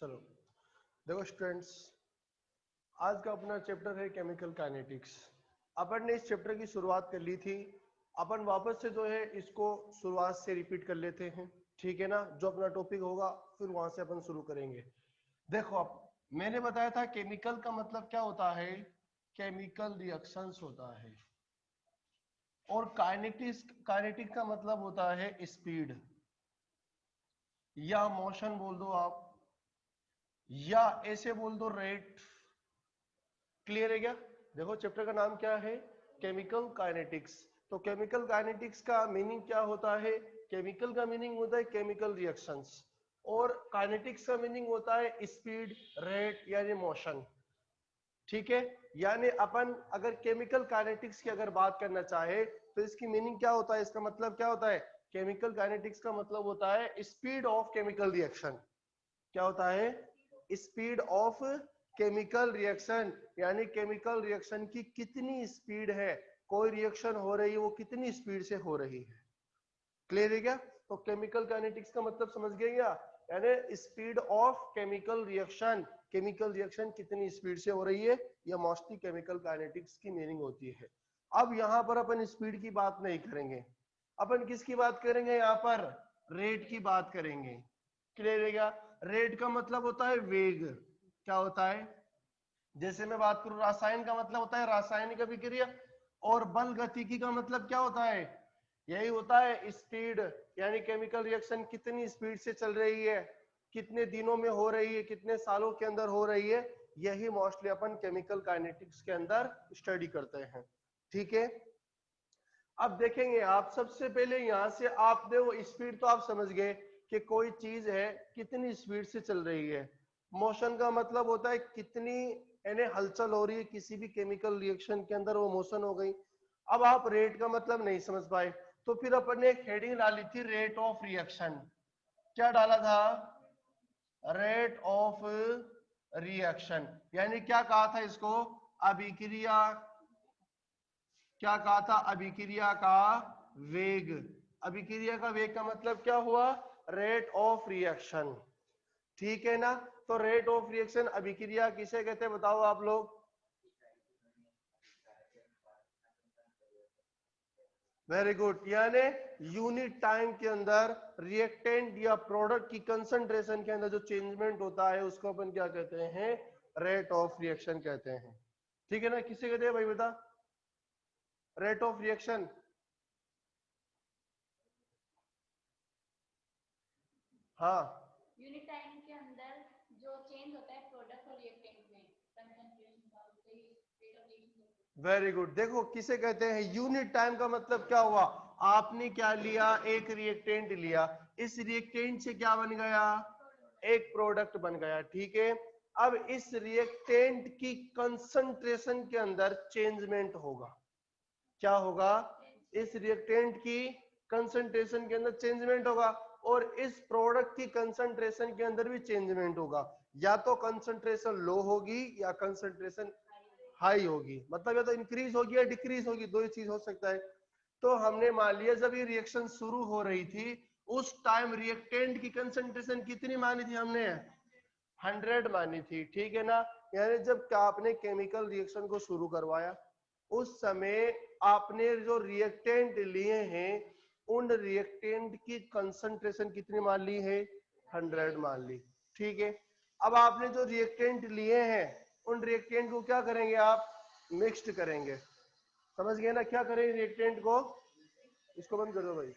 चलो देखो स्टूडेंट्स, आज का अपना चैप्टर है केमिकल काइनेटिक्स। अपन ने इस चैप्टर की शुरुआत कर ली थी। अपन वापस से जो है इसको शुरुआत से रिपीट कर लेते हैं, ठीक है ना। जो अपना टॉपिक होगा फिर वहां से अपन शुरू करेंगे। देखो अब मैंने बताया था केमिकल का मतलब क्या होता है, केमिकल रिएक्शंस होता है। और काइनेटिक का मतलब होता है स्पीड या मोशन बोल दो आप, या ऐसे बोल दो रेट। क्लियर है क्या? देखो चैप्टर का नाम क्या है, केमिकल काइनेटिक्स। तो केमिकल काइनेटिक्स का मीनिंग क्या होता है? केमिकल का मीनिंग होता है केमिकल रिएक्शंस, और काइनेटिक्स का मीनिंग होता है स्पीड, रेट यानी मोशन। ठीक है, यानी अपन अगर केमिकल काइनेटिक्स की अगर बात करना चाहे तो इसकी मीनिंग क्या होता है, इसका मतलब क्या होता है? केमिकल काइनेटिक्स का मतलब होता है स्पीड ऑफ केमिकल रिएक्शन। क्या होता है? स्पीड ऑफ केमिकल रिएक्शन, यानी केमिकल रिएक्शन की कितनी स्पीड है, कोई रिएक्शन हो रही है वो कितनी स्पीड से हो रही है। क्लियर है क्या? तो केमिकल काइनेटिक्स का मतलब समझ गए क्या? यानी speed of chemical reaction, chemical reaction कितनी स्पीड से हो रही है, यह मोस्टली केमिकल काइनेटिक्स की मीनिंग होती है। अब यहां पर अपन स्पीड की बात नहीं करेंगे, अपन किसकी बात करेंगे? यहाँ पर रेट की बात करेंगे। क्लियर है क्या? रेट का मतलब होता है वेग। क्या होता है? जैसे मैं बात करूं रासायन का मतलब होता है रासायनिक अभिक्रिया, और बल गतिकी का मतलब क्या होता है? यही होता है स्पीड, यानी केमिकल रिएक्शन कितनी स्पीड से चल रही है, कितने दिनों में हो रही है, कितने सालों के अंदर हो रही है। यही मोस्टली अपन केमिकल काइनेटिक्स के अंदर स्टडी करते हैं। ठीक है, अब देखेंगे आप सबसे पहले यहां से आपने वो स्पीड तो आप समझ गए कि कोई चीज है कितनी स्पीड से चल रही है। मोशन का मतलब होता है कितनी यानी हलचल हो रही है किसी भी केमिकल रिएक्शन के अंदर, वो मोशन हो गई। अब आप रेट का मतलब नहीं समझ पाए, तो फिर अपन ने एक हेडिंग डाली थी रेट ऑफ रिएक्शन। क्या डाला था? रेट ऑफ रिएक्शन, यानी क्या कहा था इसको? अभिक्रिया। क्या कहा था? अभिक्रिया का वेग। अभिक्रिया का वेग का मतलब क्या हुआ? Rate of reaction. ठीक है ना? तो रेट ऑफ रिएक्शन अभिक्रिया किसे कहते हैं बताओ आप लोग? वेरी गुड, यानी यूनिट टाइम के अंदर रिएक्टेंट या प्रोडक्ट की कंसंट्रेशन के अंदर जो चेंजमेंट होता है उसको अपन क्या कहते हैं? रेट ऑफ रिएक्शन कहते हैं। ठीक है ना? किसे कहते हैं भाई बता? Rate of reaction. हाँ, यूनिट टाइम के अंदर जो चेंज होता है प्रोडक्ट और रिएक्टेंट में कंसंट्रेशन का, उससे ही rate of reaction. Very good. देखो किसे कहते हैं यूनिट टाइम का मतलब क्या हुआ? आपने क्या लिया? एक रिएक्टेंट लिया, इस रिएक्टेंट से क्या बन गया? एक प्रोडक्ट बन गया। ठीक है, अब इस रिएक्टेंट की कंसंट्रेशन के अंदर चेंजमेंट होगा। क्या होगा? इस रिएक्टेंट की कंसंट्रेशन के अंदर चेंजमेंट होगा, और इस प्रोडक्ट की कंसंट्रेशन के अंदर भी चेंजमेंट होगा। या तो कंसंट्रेशन लो होगी या कंसंट्रेशन हाई होगी, मतलब या तो इंक्रीज होगी या डिक्रीज होगी, दो ही चीज हो सकता है। तो हमने मान लिया जब ये रिएक्शन शुरू हो रही थी उस टाइम रिएक्टेंट की कंसंट्रेशन कितनी मानी थी हमने? 100 मानी थी। ठीक है ना? यानी जब आपने केमिकल रिएक्शन को शुरू करवाया उस समय आपने जो रिएक्टेंट लिए हैं उन रिएक्टेंट की कंसंट्रेशन कितनी मान ली है? 100 मान ली। ठीक है, अब आपने जो रिएक्टेंट लिए हैं उन रिएक्टेंट को क्या करेंगे आप? मिक्स्ड करेंगे। समझ गए ना? क्या करेंगे रिएक्टेंट को? इसको बंद कर दो भाई।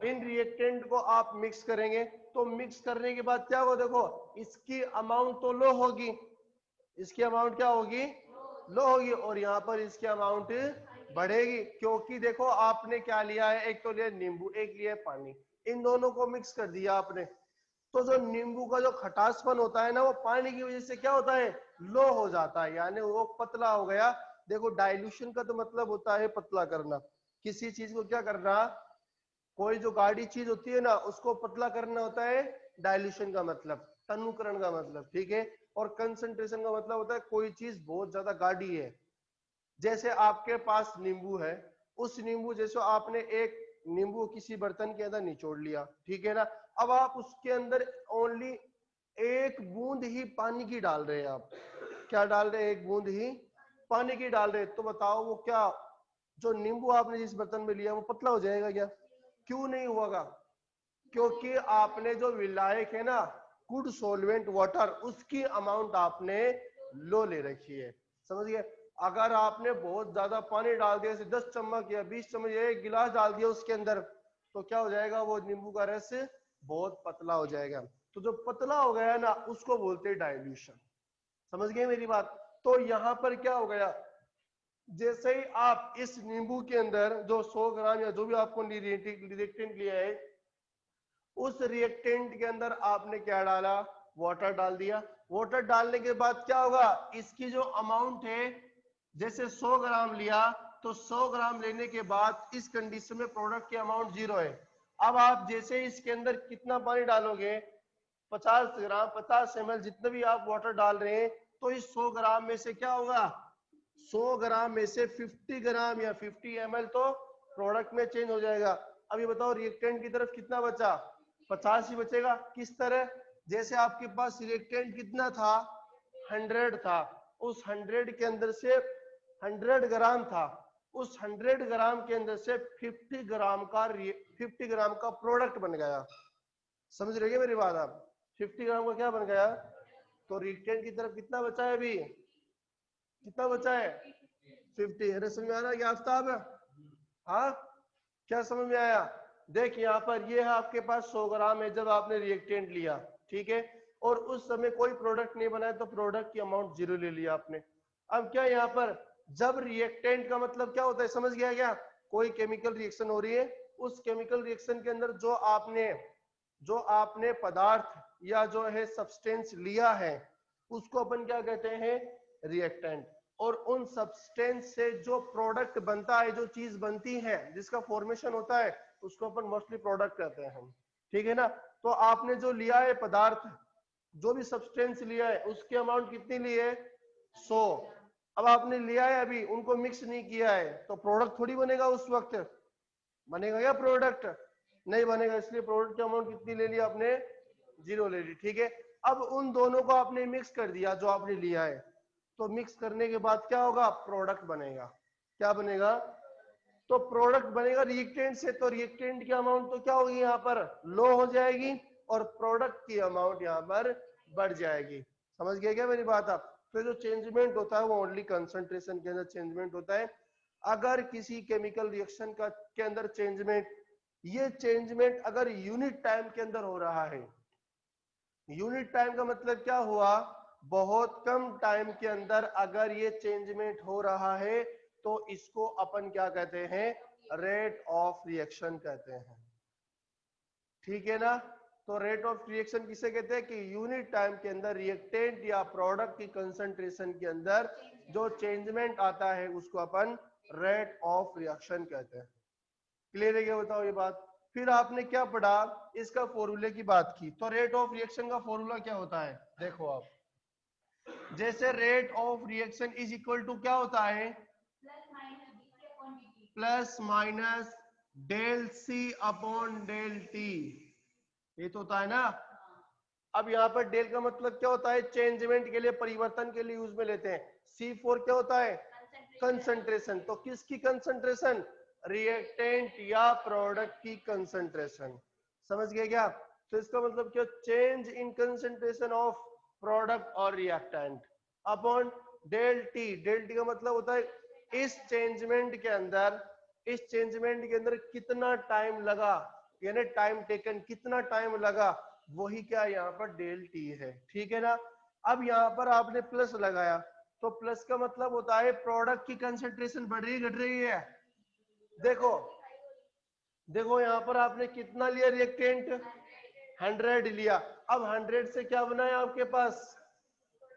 इन रिएक्टेंट को आप मिक्स करेंगे, तो मिक्स करने के बाद क्या होगा? देखो इसकी अमाउंट तो लो होगी, इसकी अमाउंट क्या होगी? लो होगी, और यहां पर इसकी अमाउंट बढ़ेगी, क्योंकि देखो आपने क्या लिया है? एक तो लिया नींबू, एक लिया पानी, इन दोनों को मिक्स कर दिया आपने। तो जो नींबू का जो खटासपन होता है ना वो पानी की वजह से क्या होता है? लो हो जाता है, यानी वो पतला हो गया। देखो डाइल्यूशन का तो मतलब होता है पतला करना, किसी चीज को क्या करना? कोई जो गाढ़ी चीज होती है ना उसको पतला करना होता है डाइल्यूशन का मतलब, तनुकरण का मतलब। ठीक है, और कंसंट्रेशन का मतलब होता है कोई चीज बहुत ज्यादा गाढ़ी है। जैसे आपके पास नींबू है, उस नींबू जैसे आपने एक नींबू किसी बर्तन के अंदर निचोड़ लिया, ठीक है ना। अब आप उसके अंदर ओनली एक बूंद ही पानी की डाल रहे हैं, आप क्या डाल रहे हैं, एक बूंद ही पानी की डाल रहे हैं, तो बताओ वो क्या, जो नींबू आपने जिस बर्तन में लिया वो पतला हो जाएगा क्या? क्यों नहीं होगा? क्योंकि आपने जो विलायक है ना, गुड सोलवेंट वाटर, उसकी अमाउंट आपने लो ले रखी है, समझ गए। अगर आपने बहुत ज्यादा पानी डाल दिया, जैसे 10 चम्मच या 20 चम्मच या 1 गिलास डाल दिया उसके अंदर, तो क्या हो जाएगा, वो नींबू का रस बहुत पतला हो जाएगा। तो जो पतला हो गया ना, उसको बोलते हैं डाइल्यूशन। समझ गए मेरी बात? तो यहां पर क्या हो गया, जैसे ही आप इस नींबू के अंदर जो 100 ग्राम या जो भी आपको रिएक्टेंट लिया है, उस रिएक्टेंट के अंदर आपने क्या डाला, वाटर डाल दिया। वाटर डालने के बाद क्या होगा, इसकी जो अमाउंट है, जैसे 100 ग्राम लिया, तो 100 ग्राम लेने के बाद इस कंडीशन में प्रोडक्ट की अमाउंट 0 है। अब आप जैसे इसके अंदर कितना पानी डालोगे, 50 ग्राम 50 ml जितने भी आप वाटर डाल रहे हैं, तो इस 100 ग्राम में से क्या होगा, 100 ग्राम में से 50 ग्राम या 50 ml तो प्रोडक्ट में चेंज हो जाएगा। अब ये बताओ रिएक्टेंट की तरफ कितना बचा, 50 ही बचेगा। किस तरह, जैसे आपके पास रिएक्टेंट कितना था, 100 था, उस 100 के अंदर से 100 ग्राम था, उस 100 ग्राम के अंदर से 50 ग्राम का 50 ग्राम का प्रोडक्ट बन गया। समझ रहे हैं मेरी बात आप? 50 ग्राम का क्या बन गया, तो रिएक्टेंट की तरफ कितना बचा है, अभी कितना बचा है, 50। अरे समझ में आ रहा है क्या आफ्ताब? हाँ, क्या समझ में आया? देख यहाँ पर ये है आपके पास 100 ग्राम है जब आपने रिएक्टेंट लिया, ठीक है, और उस समय कोई प्रोडक्ट नहीं बनाया, तो प्रोडक्ट की अमाउंट 0 ले लिया आपने। अब क्या यहाँ पर, जब रिएक्टेंट का मतलब क्या होता है, समझ गया क्या? कोई केमिकल रिएक्शन हो रही है, उस केमिकल रिएक्शन के अंदर जो आपने पदार्थ या जो है सब्सटेंस लिया है, उसको अपन क्या कहते हैं, रिएक्टेंट। और उन सब्सटेंस से जो प्रोडक्ट बनता है, जो चीज बनती है, जिसका फॉर्मेशन होता है, उसको अपन मोस्टली प्रोडक्ट कहते हैं हम, ठीक है ना। तो आपने जो लिया है पदार्थ, जो भी सब्सटेंस लिया है, उसकी अमाउंट कितनी ली है, 100। अब आपने लिया है, अभी उनको मिक्स नहीं किया है, तो प्रोडक्ट थोड़ी बनेगा उस वक्त, बनेगा क्या प्रोडक्ट, नहीं बनेगा। इसलिए प्रोडक्ट की अमाउंट कितनी ले ली आपने, 0 ले ली, ठीक है। अब उन दोनों को आपने मिक्स कर दिया जो आपने लिया है, तो मिक्स करने के बाद क्या होगा, प्रोडक्ट बनेगा। क्या बनेगा, तो प्रोडक्ट बनेगा रिएक्टेंट से, तो रिएक्टेंट की अमाउंट तो क्या होगी, यहाँ पर लो हो जाएगी, और प्रोडक्ट की अमाउंट यहाँ पर बढ़ जाएगी। समझ गए क्या मेरी बात आप? तो जो चेंजमेंट होता है वो ओनली कंसंट्रेशन के अंदर चेंजमेंट होता है। अगर किसी केमिकल रिएक्शन का के अंदर चेंजमेंट, ये चेंजमेंट अगर यूनिट टाइम के अंदर हो रहा है, यूनिट टाइम का मतलब क्या हुआ, बहुत कम टाइम के अंदर अगर ये चेंजमेंट हो रहा है, तो इसको अपन क्या कहते हैं, रेट ऑफ रिएक्शन कहते हैं, ठीक है ना। तो रेट ऑफ रिएक्शन किसे कहते हैं, कि यूनिट टाइम के अंदर रिएक्टेंट या प्रोडक्ट की कंसंट्रेशन के अंदर जो चेंजमेंट आता है, उसको अपन रेट ऑफ रिएक्शन कहते हैं। क्लियर है क्या, बताओ ये बात? फिर आपने क्या पढ़ा, इसका फॉर्मूले की बात की। तो रेट ऑफ रिएक्शन का फॉर्मूला क्या होता है, देखो आप, जैसे rate of reaction is equal to क्या होता है, plus minus del C upon del T, ये तो होता है ना। अब यहाँ पर डेल का मतलब क्या होता है, चेंजमेंट के लिए, परिवर्तन के लिए यूज में लेते हैं। C4 क्या होता है, कंसंट्रेशन। तो किसकी कंसंट्रेशन, रिएक्टेंट या प्रोडक्ट की कंसंट्रेशन। समझ गए क्या? तो इसका मतलब क्या, change in concentration of product और reactant upon del T. Del T का मतलब होता है इस चेंजमेंट के अंदर, इस चेंजमेंट के अंदर कितना टाइम लगा, यानी टाइम टेकन, कितना टाइम लगा, वही क्या यहाँ पर डेल टी है, ठीक है ना। अब यहाँ पर आपने प्लस लगाया, तो प्लस का मतलब होता है प्रोडक्ट की कंसंट्रेशन बढ़ रही घट रही है। देखो देखो यहाँ पर आपने कितना लिया रिएक्टेंट, 100 लिया। अब 100 से क्या बनाया आपके पास,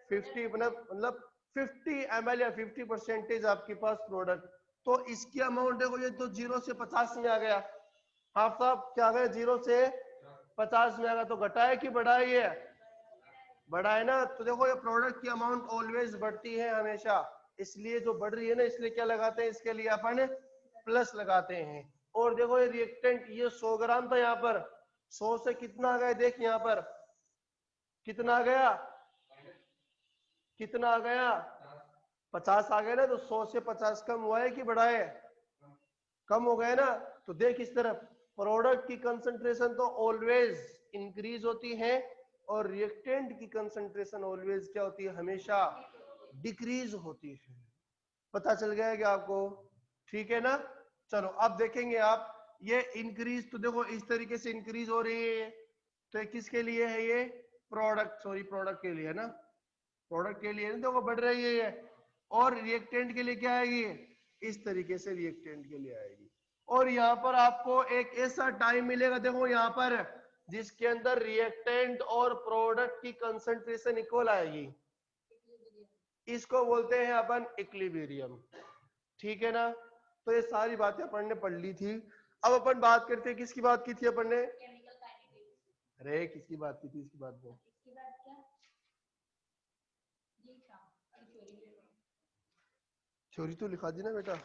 50 मतलब 50 ml या 50% आपके पास प्रोडक्ट। तो इसकी अमाउंट देखो, ये तो 0 से 50 में आ गया। हाँ साहब, क्या गया, 0 से 50 में आ गया, तो घटा है कि बढ़ा है, ये बढ़ा है ना। तो देखो ये प्रोडक्ट की अमाउंट ऑलवेज बढ़ती है हमेशा, इसलिए जो बढ़ रही है ना, इसलिए क्या लगाते हैं, इसके लिए अपन प्लस लगाते हैं। और देखो ये रिएक्टेंट, ये 100 ग्राम था यहाँ पर, 100 से कितना आ गया देख यहाँ पर, कितना आ गया, कितना आ गया, 50 आ गया ना। तो 100 से 50 कम हुआ है कि बढ़ा है, कम हो गया ना। तो देख इस तरफ, प्रोडक्ट की कंसंट्रेशन तो ऑलवेज इंक्रीज होती है और रिएक्टेंट की कंसंट्रेशन ऑलवेज क्या होती है, हमेशा डिक्रीज होती है। पता चल गया है क्या आपको, ठीक है ना। चलो अब देखेंगे आप, ये इंक्रीज तो देखो इस तरीके से इंक्रीज हो रही है, तो ये किसके लिए है, ये प्रोडक्ट, सॉरी प्रोडक्ट के लिए है ना, प्रोडक्ट के लिए देखो बढ़ रही है ये। और रिएक्टेंट के लिए क्या आएगी, इस तरीके से रिएक्टेंट के लिए आएगी। और यहाँ पर आपको एक ऐसा टाइम मिलेगा, देखो यहाँ पर, जिसके अंदर रिएक्टेंट और प्रोडक्ट की कंसंट्रेशन इक्वल आएगी, इसको बोलते हैं अपन इक्विलिब्रियम, ठीक है ना। तो ये सारी बातें अपन ने पढ़ ली थी। अब अपन बात करते हैं, किसकी बात की थी अपन ने, केमिकल काइनेटिक्स। अरे किसकी बात की थी इसकी बात में, इसके बाद क्या, जी हाँ, थ्योरी थ्योरी तो लिखा दी ना बेटा।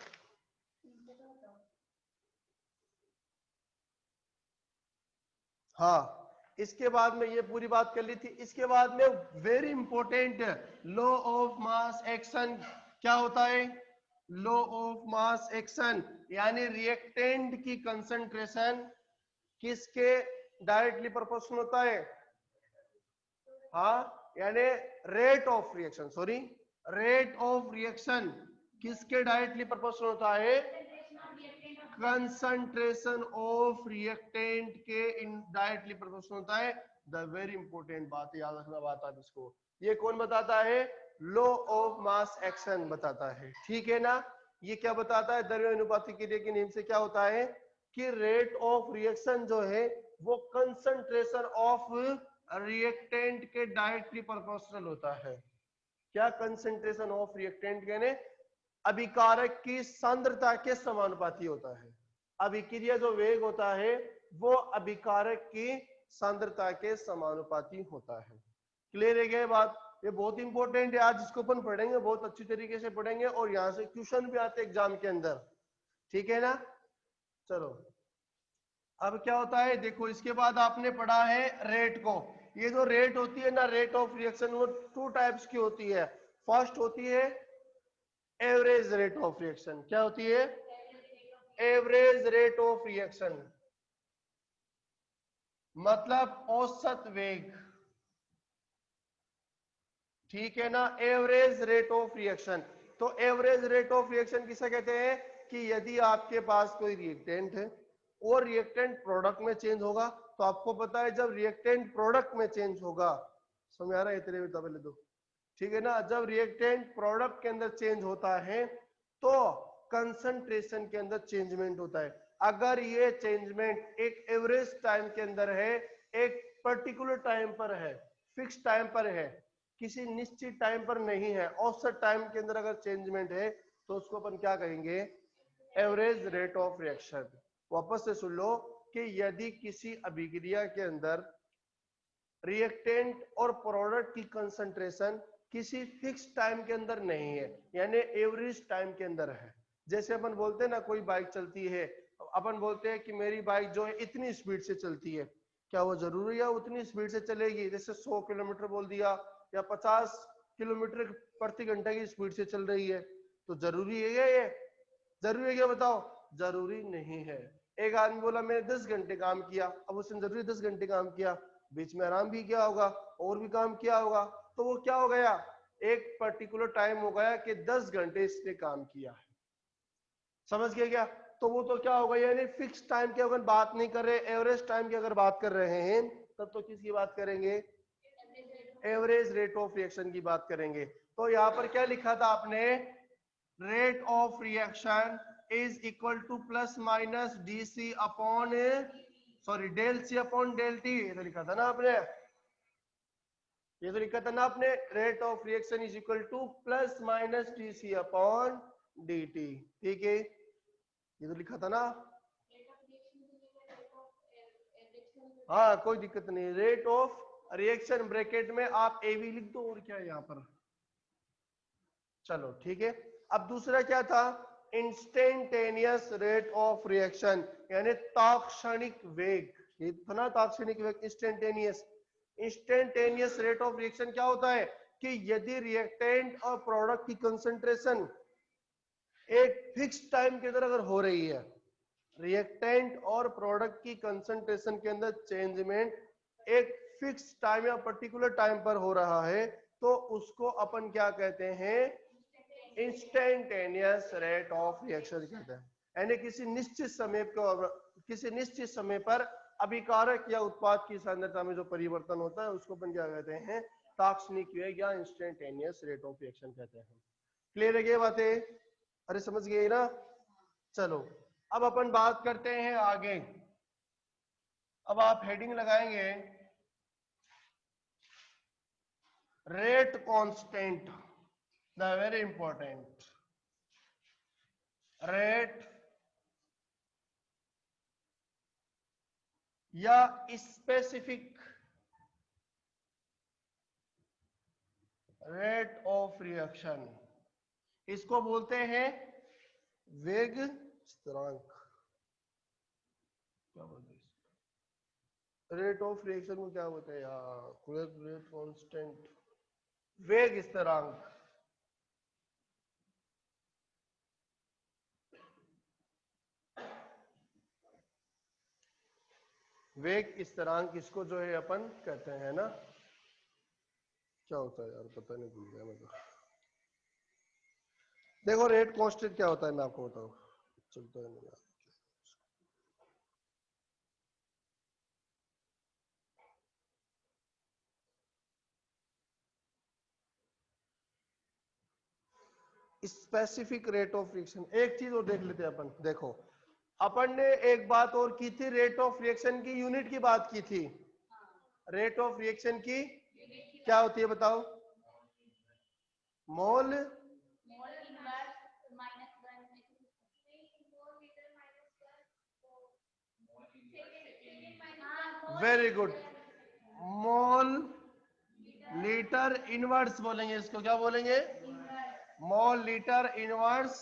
हाँ, इसके बाद में ये पूरी बात कर ली थी। इसके बाद में very important, law of mass action क्या होता है, लॉ ऑफ मास एक्शन, यानी रिएक्टेंट की कंसंट्रेशन किसके डायरेक्टली प्रोपोर्शनल होता है, हाँ, यानी rate of reaction, sorry rate of reaction किसके डायरेक्टली प्रोपोर्शनल होता है, कंसंट्रेशन ऑफ रिएक्टेंट के डायरेक्टली प्रोपोर्शनल होता है। द वेरी इंपॉर्टेंट बात याद रखना बात आप इसको, ये कौन बताता है, लॉ ऑफ मास एक्शन बताता है, ठीक है ना। ये क्या बताता है, द्रव्य अनुपाती क्रिया के नियम से क्या होता है कि रेट ऑफ रिएक्शन जो है वो कंसंट्रेशन ऑफ रिएक्टेंट के डायरेक्टली प्रोपोर्शनल होता है। क्या, कंसंट्रेशन ऑफ रिएक्टेंट यानी अभिकारक की सांद्रता के समानुपाती होता है। अभिक्रिया जो वेग होता है वो अभिकारक की सांद्रता के समानुपाती होता है। क्लियर है क्या बात, ये बहुत इंपॉर्टेंट है, आज इसको अपन पढ़ेंगे, बहुत अच्छी तरीके से पढ़ेंगे और यहां से क्वेश्चन भी आते हैं एग्जाम के अंदर, ठीक है ना। चलो अब क्या होता है, देखो इसके बाद आपने पढ़ा है रेट को। ये जो रेट होती है ना, रेट ऑफ रिएक्शन, वो टू टाइप्स की होती है। फर्स्ट होती है एवरेज रेट ऑफ रिएक्शन, क्या होती है, एवरेज रेट ऑफ रिएक्शन, मतलब औसत वेग, ठीक है ना, एवरेज रेट ऑफ रिएक्शन। तो एवरेज रेट ऑफ रिएक्शन किसे कहते हैं कि यदि आपके पास कोई रिएक्टेंट है और रिएक्टेंट प्रोडक्ट में चेंज होगा, तो आपको पता है जब रिएक्टेंट प्रोडक्ट में चेंज होगा, समझ आ रहा है इतने में, पहले दो, ठीक है ना, जब रिएक्टेंट प्रोडक्ट के अंदर चेंज होता है तो कंसंट्रेशन के अंदर चेंजमेंट होता है। अगर ये चेंजमेंट एक एवरेज टाइम के अंदर है, एक पर्टिकुलर टाइम पर है, फिक्स टाइम पर है, किसी निश्चित टाइम पर नहीं है, औसत टाइम के अंदर अगर चेंजमेंट है, तो उसको अपन क्या कहेंगे, एवरेज रेट ऑफ रिएक्शन। वापस से सुन लो कि यदि किसी अभिक्रिया के अंदर रिएक्टेंट और प्रोडक्ट की कंसंट्रेशन किसी फिक्स टाइम के अंदर नहीं है, यानी एवरेज टाइम के अंदर है। जैसे अपन बोलते हैं ना, कोई बाइक चलती है, अपन बोलते हैं कि मेरी बाइक जो है इतनी स्पीड से चलती है, क्या वो जरूरी है उतनी स्पीड से चलेगी, जैसे 100 किलोमीटर बोल दिया या 50 किलोमीटर प्रति घंटे की स्पीड से चल रही है, तो जरूरी है ये, जरूरी है क्या बताओ, जरूरी नहीं है। एक आदमी बोला मैंने 10 घंटे काम किया, अब उसने जरूरी 10 घंटे काम किया, बीच में आराम भी किया होगा और भी काम किया होगा, तो वो क्या हो गया, एक पर्टिकुलर टाइम हो गया कि 10 घंटे इसने काम किया है, समझ गए क्या। तो वो तो क्या होगा, यानी फिक्स टाइम की अगर बात नहीं कर रहे, एवरेज टाइम की अगर बात कर रहे हैं, तब तो किसकी बात करेंगे, एवरेज रेट ऑफ रिएक्शन की बात करेंगे। तो यहाँ पर क्या लिखा था आपने, rate of reaction is equal to plus minus D C upon, sorry del C upon del T, ये तो लिखा था ना आपने, ये तो लिखा था ना आपने, rate of reaction is equal to plus minus D C upon D T, ठीक है, ये तो लिखा था ना। हाँ कोई दिक्कत नहीं, रेट ऑफ रिएक्शन ब्रैकेट में आप एवी लिख दो, और क्या है यहाँ पर, चलो ठीक है। अब दूसरा क्या था, इंस्टेंटेनियस रेट ऑफ रिएक्शन, यानी तात्क्षणिक वेग, इतना तात्क्षणिक वेग instantaneous. Instantaneous rate of reaction क्या होता है कि यदि रिएक्टेंट और प्रोडक्ट की कंसंट्रेशन एक फिक्स टाइम के अंदर अगर हो रही है, रिएक्टेंट और प्रोडक्ट की कंसंट्रेशन के अंदर चेंजमेंट एक फिक्स टाइम या पर्टिकुलर टाइम पर हो रहा है, तो उसको अपन क्या कहते हैं, इंस्टेंटेनियस रेट ऑफ रिएक्शन कहते हैं। यानी किसी निश्चित समय पर अभिकारक या उत्पाद की सांद्रता में जो परिवर्तन होता है उसको अपन क्या कहते हैं, तात्क्षणिक वेग या इंस्टेंटेनियस रेट ऑफ रिएक्शन कहते हैं। क्लियर है ये बातें? अरे समझ गए ना? चलो अब अपन बात करते हैं आगे। अब आप हेडिंग लगाएंगे rate constant, the very important rate या स्पेसिफिक रेट ऑफ रिएक्शन, इसको बोलते हैं वेग स्थिरांक। क्या बोलते हैं रेट ऑफ रिएक्शन को? क्या बोलते हैं यार? रेट कांस्टेंट, वेग स्थिरांक। वेग स्थिरांक इसको जो है अपन कहते हैं ना, क्या होता है यार पता नहीं, भूल गया मैं तो। देखो रेट कांस्टेंट क्या होता है मैं आपको बताऊं, चलता है नहीं यार। स्पेसिफिक रेट ऑफ रिएक्शन, एक चीज और देख लेते हैं अपन। देखो अपन ने एक बात और की थी, रेट ऑफ रिएक्शन की यूनिट की बात की थी। रेट ऑफ रिएक्शन की क्या होती है बताओ? Mole very good, mole litre inverse बोलेंगे इसको, क्या बोलेंगे? Mole litre inverse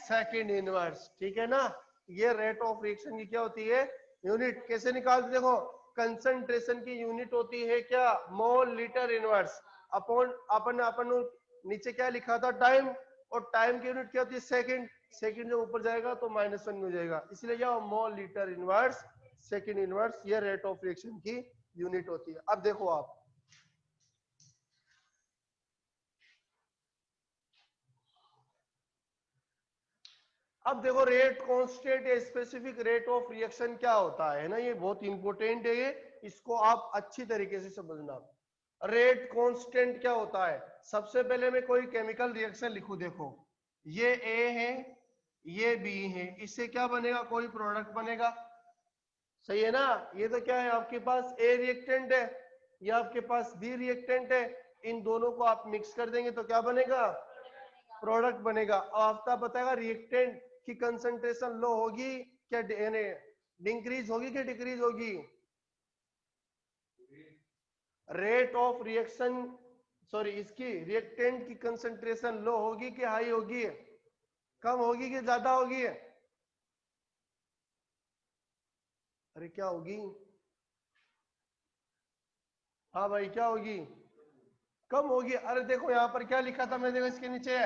second inverse, ठीक है ना? ये रेट ऑफ रिएक्शन की क्या होती है, यूनिट। कैसे निकालते? देखो कंसंट्रेशन की यूनिट होती है क्या, मोल लीटर इनवर्स। अपॉन अपन अपन नीचे क्या लिखा था, टाइम, और टाइम की यूनिट क्या होती है, सेकंड। सेकंड जब ऊपर जाएगा तो -1 में हो जाएगा, इसलिए क्या मोल लीटर इनवर्स सेकंड इनवर्स, ये रेट ऑफ रिएक्शन की यूनिट होती है। अब देखो आप, अब देखो रेट कांस्टेंट या स्पेसिफिक रेट ऑफ रिएक्शन क्या होता है ना, ये बहुत इंपॉर्टेंट है, ये इसको आप अच्छी तरीके से समझना। रेट कांस्टेंट क्या होता है? सबसे पहले मैं कोई केमिकल रिएक्शन लिखूं, देखो ये ए है, ये बी है, इससे क्या बनेगा, कोई प्रोडक्ट बनेगा, सही है ना? ये तो क्या है, आपके पास ए रिएक्टेंट है, ये आपके पास बी रिएक्टेंट है, इन दोनों को आप मिक्स कर देंगे तो क्या बनेगा, प्रोडक्ट बनेगा। अब आपका बताएगा रिएक्टेंट की कंसंट्रेशन लो होगी क्या, इंक्रीज होगी कि डिक्रीज होगी? रेट ऑफ रिएक्शन, सॉरी इसकी रिएक्टेंट की कंसंट्रेशन लो होगी कि हाई होगी, कम होगी कि ज्यादा होगी? अरे क्या होगी? हाँ भाई क्या होगी? कम होगी। अरे देखो यहाँ पर क्या लिखा था मैंने, इसके नीचे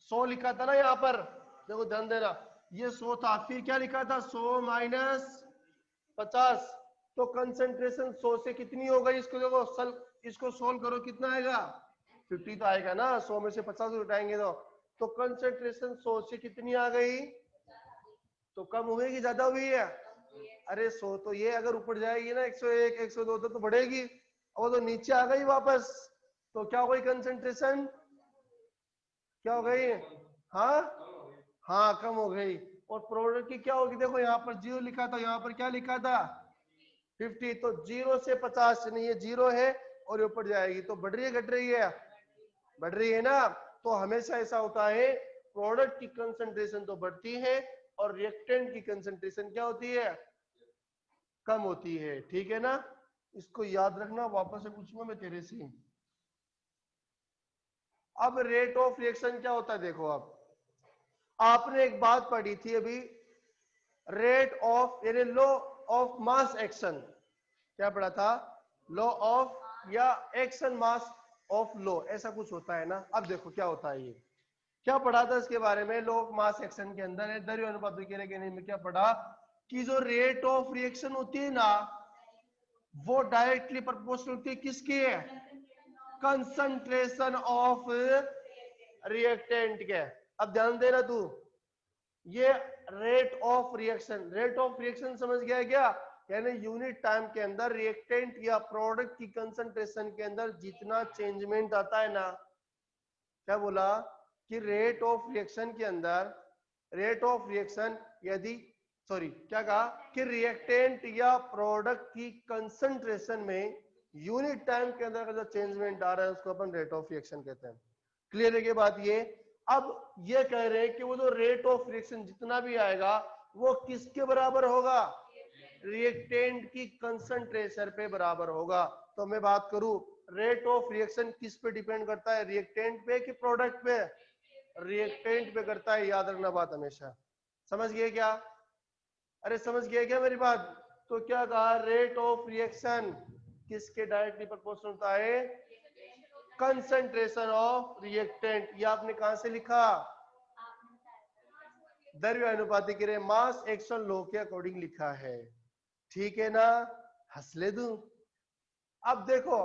100 लिखा था ना यहाँ पर, देखो ध्यान देना, ये 100 था, फिर क्या लिखा था, 100 माइनस 50, तो कंसंट्रेशन 100 से कितनी हो गई, इसको देखो इसको सोल्व करो, कितना आएगा, 50 तो आएगा ना, 100 में से 50 उठाएंगे तो कंसंट्रेशन 100 से कितनी आ गई, तो कम हुई कि ज्यादा हुई है? अरे 100 तो ये अगर ऊपर जाएगी ना 101 102 तो बढ़ेगी, और तो नीचे आ गई वापस, तो क्या हो गई कंसंट्रेशन, क्या हो गई? हाँ हाँ कम हो गई। और प्रोडक्ट की क्या होगी, देखो यहाँ पर 0 लिखा था, यहाँ पर क्या लिखा था 50, तो 0 से 50 नहीं, ये 0 है और ऊपर जाएगी तो बढ़ रही है घट रही है, बढ़ रही है ना? तो हमेशा ऐसा होता है, प्रोडक्ट की कंसंट्रेशन तो बढ़ती है और रिएक्टेंट की कंसंट्रेशन क्या होती है, कम होती है, ठीक है ना? इसको याद रखना, वापस से पूछूंगा मैं तेरे से। अब रेट ऑफ रिएक्शन क्या होता है, देखो आप, आपने एक बात पढ़ी थी अभी, रेट ऑफ यानी लॉ ऑफ मास एक्शन, क्या पढ़ा था? लॉ ऑफ या एक्शन मास ऑफ लॉ, ऐसा कुछ होता है ना। अब देखो क्या होता है, ये क्या पढ़ा था इसके बारे में, लॉ ऑफ मास एक्शन के अंदर द्रव्य अनुपात विकिरण के नियम में क्या पढ़ा कि जो रेट ऑफ रिएक्शन होती है ना, वो डायरेक्टली प्रोपोर्शनल होती है किसके? कंसंट्रेशन ऑफ रिएक्टेंट के। अब ध्यान देना तू, ये rate of reaction, rate of reaction समझ गया क्या? यानी यूनिट टाइम के अंदर रिएक्टेंट या प्रोडक्ट की कंसंट्रेशन के अंदर जितना चेंजमेंट आता है ना, क्या बोला कि रेट ऑफ रिएक्शन के अंदर, रेट ऑफ रिएक्शन यदि सॉरी क्या कहा कि रिएक्टेंट या प्रोडक्ट की कंसंट्रेशन में यूनिट टाइम के अंदर जो चेंजमेंट आ रहा है उसको अपन रेट ऑफ रिएक्शन कहते हैं। क्लियर है ये बात? ये अब ये कह रहे हैं कि वो जो रेट ऑफ रिएक्शन जितना भी आएगा वो किसके बराबर होगा? रिएक्टेंट की कंसंट्रेशन पे बराबर होगा। तो मैं बात करूं, रेट ऑफ रिएक्शन किस पे डिपेंड करता है, रिएक्टेंट पे कि प्रोडक्ट पे? रिएक्टेंट पे करता है, याद रखना बात हमेशा। समझ गए क्या? अरे समझ गए क्या मेरी बात? तो क्या कहा, रेट ऑफ रिएक्शन किसके डायरेक्टली प्रोपोर्शनल होता है? Concentration of reactant. ये आपने कहां से लिखा? द्रव्य अनुपाती के मास एक्शन लॉ के अकॉर्डिंग लिखा है, ठीक है ना? हंस ले दूं। अब देखो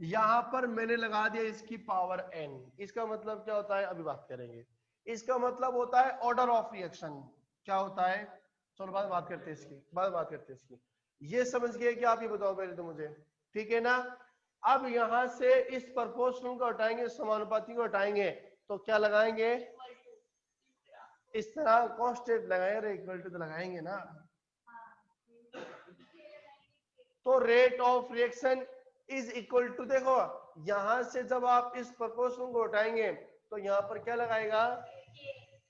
यहां पर मैंने लगा दिया इसकी पावर n, इसका मतलब क्या होता है अभी बात करेंगे। इसका मतलब होता है ऑर्डर ऑफ रिएक्शन। क्या होता है? चलो बाद बात करते हैं इसकी, बाद बात करते हैं इसकी। ये समझ गए कि आप ये बताओ पहले तो मुझे, ठीक है ना? अब यहां से इस प्रोपोर्शनल को हटाएंगे, समानुपाती को हटाएंगे, तो क्या लगाएंगे? इस तरह कांस्टेंट लगाएंगे, इक्वल टू तो लगाएंगे ना। तो rate of reaction is equal to, देखो यहां से जब आप इस प्रोपोर्शनल को हटाएंगे तो यहां पर क्या लगाएगा?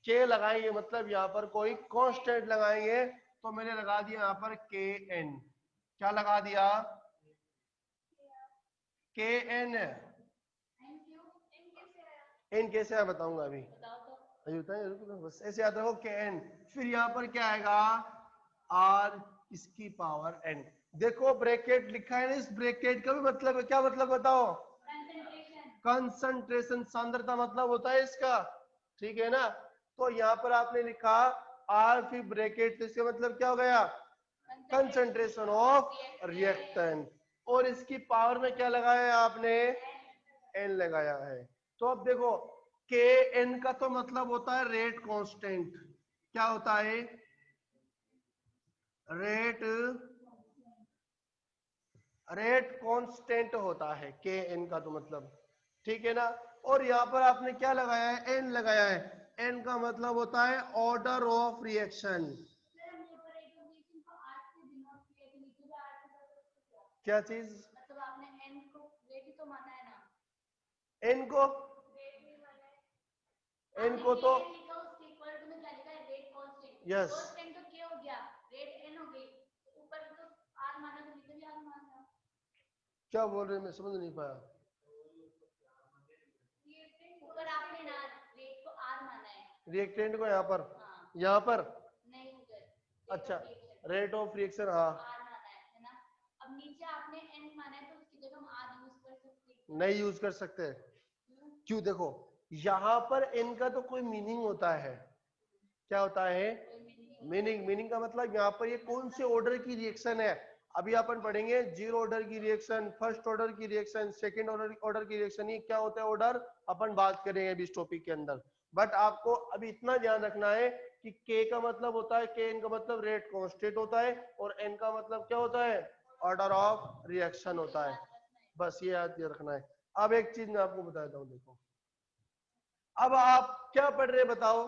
के लगाएंगे, मतलब यहां पर कोई कांस्टेंट लगाएंगे। तो मैंने लगा दिया यहां पर के एन। क्या लगा दिया? के एन। एन कैसे है बताऊंगा अभी, बस ऐसे याद रखो के एन। फिर यहां पर क्या आएगा? आर इसकी पावर एन। देखो ब्रैकेट लिखा है ना, इस ब्रैकेट का भी मतलब है, क्या मतलब बताओ? कंसंट्रेशन, सांद्रता मतलब होता है इसका, ठीक है ना? तो यहाँ पर आपने लिखा आर फिर ब्रैकेट, तो इसका मतलब क्या हो गया? Concentration of reactant. और इसकी पावर में क्या लगाया है आपने? एन लगाया है। तो अब देखो के एन का तो मतलब होता है रेट कांस्टेंट। क्या होता है? रेट कांस्टेंट होता है के एन का तो मतलब, ठीक है ना? और यहाँ पर आपने क्या लगाया है? एन लगाया है। एन का मतलब होता है ऑर्डर ऑफ रिएक्शन। क्या चीज? मतलब आपने n को रेट ही तो माना है ना? एन को, एन को तो यस, क्या बोल रहे हैं मैं समझ नहीं पाया। ऊपर आपने ना रेट को r माना है, रिएक्टेंट को यहाँ पर, हाँ। यहाँ पर नहीं उधर, अच्छा रेट ऑफ रिएक्शन, हाँ r माना है ना? अब नीचे आपने n माना है तो उसकी जगह हम r यूज कर सकते हैं? नहीं यूज कर सकते। क्यों? देखो यहाँ पर एन का तो कोई मीनिंग होता है। क्या होता है? मीनिंग। मीनिंग का मतलब यहाँ पर ये कौन से ऑर्डर की रिएक्शन है। अभी अपन पढ़ेंगे जीरो ऑर्डर की रिएक्शन, फर्स्ट ऑर्डर की रिएक्शन, सेकंड ऑर्डर की रिएक्शन, ये क्या होता है ऑर्डर, अपन बात करेंगे अभी इस टॉपिक के अंदर। बट आपको अभी इतना ध्यान रखना है कि के का मतलब होता है, के एन का मतलब रेट कांस्टेंट होता है, और एन का मतलब क्या होता है? ऑर्डर ऑफ रिएक्शन होता है। बस ये याद रखना है। अब एक चीज मैं आपको बताता हूँ, देखो अब आप क्या पढ़ रहे हैं बताओ?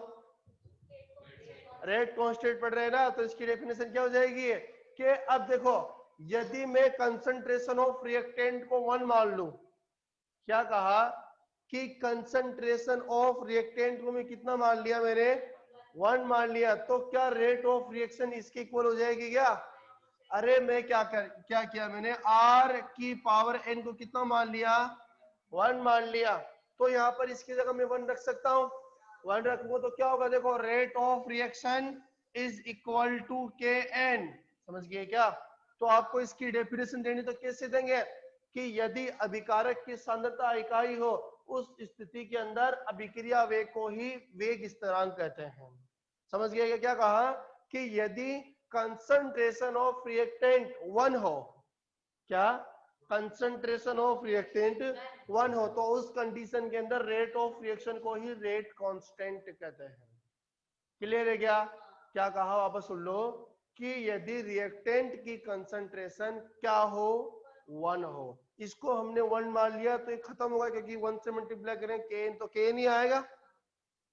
रेट कांस्टेंट पढ़ रहे हैं ना, तो इसकी डेफिनेशन क्या हो जाएगी कि अब देखो यदि मैं कंसंट्रेशन ऑफ रिएक्टेंट को 1 मान लूं, क्या कहा कि कंसंट्रेशन ऑफ रिएक्टेंट को मैं कितना मान लिया? मैंने 1 मान लिया, तो क्या रेट ऑफ रिएक्शन इसके इक्वल हो जाएगी क्या? अरे मैं क्या किया मैंने, आर की पावर एन को कितना मान लिया? 1 मान लिया। तो यहाँ पर इसकी जगह मैं 1 रख सकता हूँ, वन रखूंगा तो क्या होगा, देखो rate of reaction is equal to K N, समझ गए क्या। तो आपको इसकी डेफिनेशन देनी तो कैसे देंगे कि यदि अभिकारक की सांद्रता इकाई हो उस स्थिति के अंदर अभिक्रिया वेग को ही वेग स्थिरांक कहते हैं। समझ गए क्या कहा कि यदि कंसंट्रेशन ऑफ रिएक्टेंट 1 हो, क्या कंसंट्रेशन ऑफ रिएक्टेंट 1 हो तो उस कंडीशन के अंदर रेट ऑफ रिएक्शन को ही रेट कांस्टेंट कहते हैं। क्लियर है क्या। क्या कहा वापस सुन लो कि यदि रिएक्टेंट की कंसंट्रेशन क्या हो 1 हो, इसको हमने 1 मान लिया तो ये खत्म होगा क्योंकि 1 से मल्टीप्लाई करें kn तो kn ही आएगा,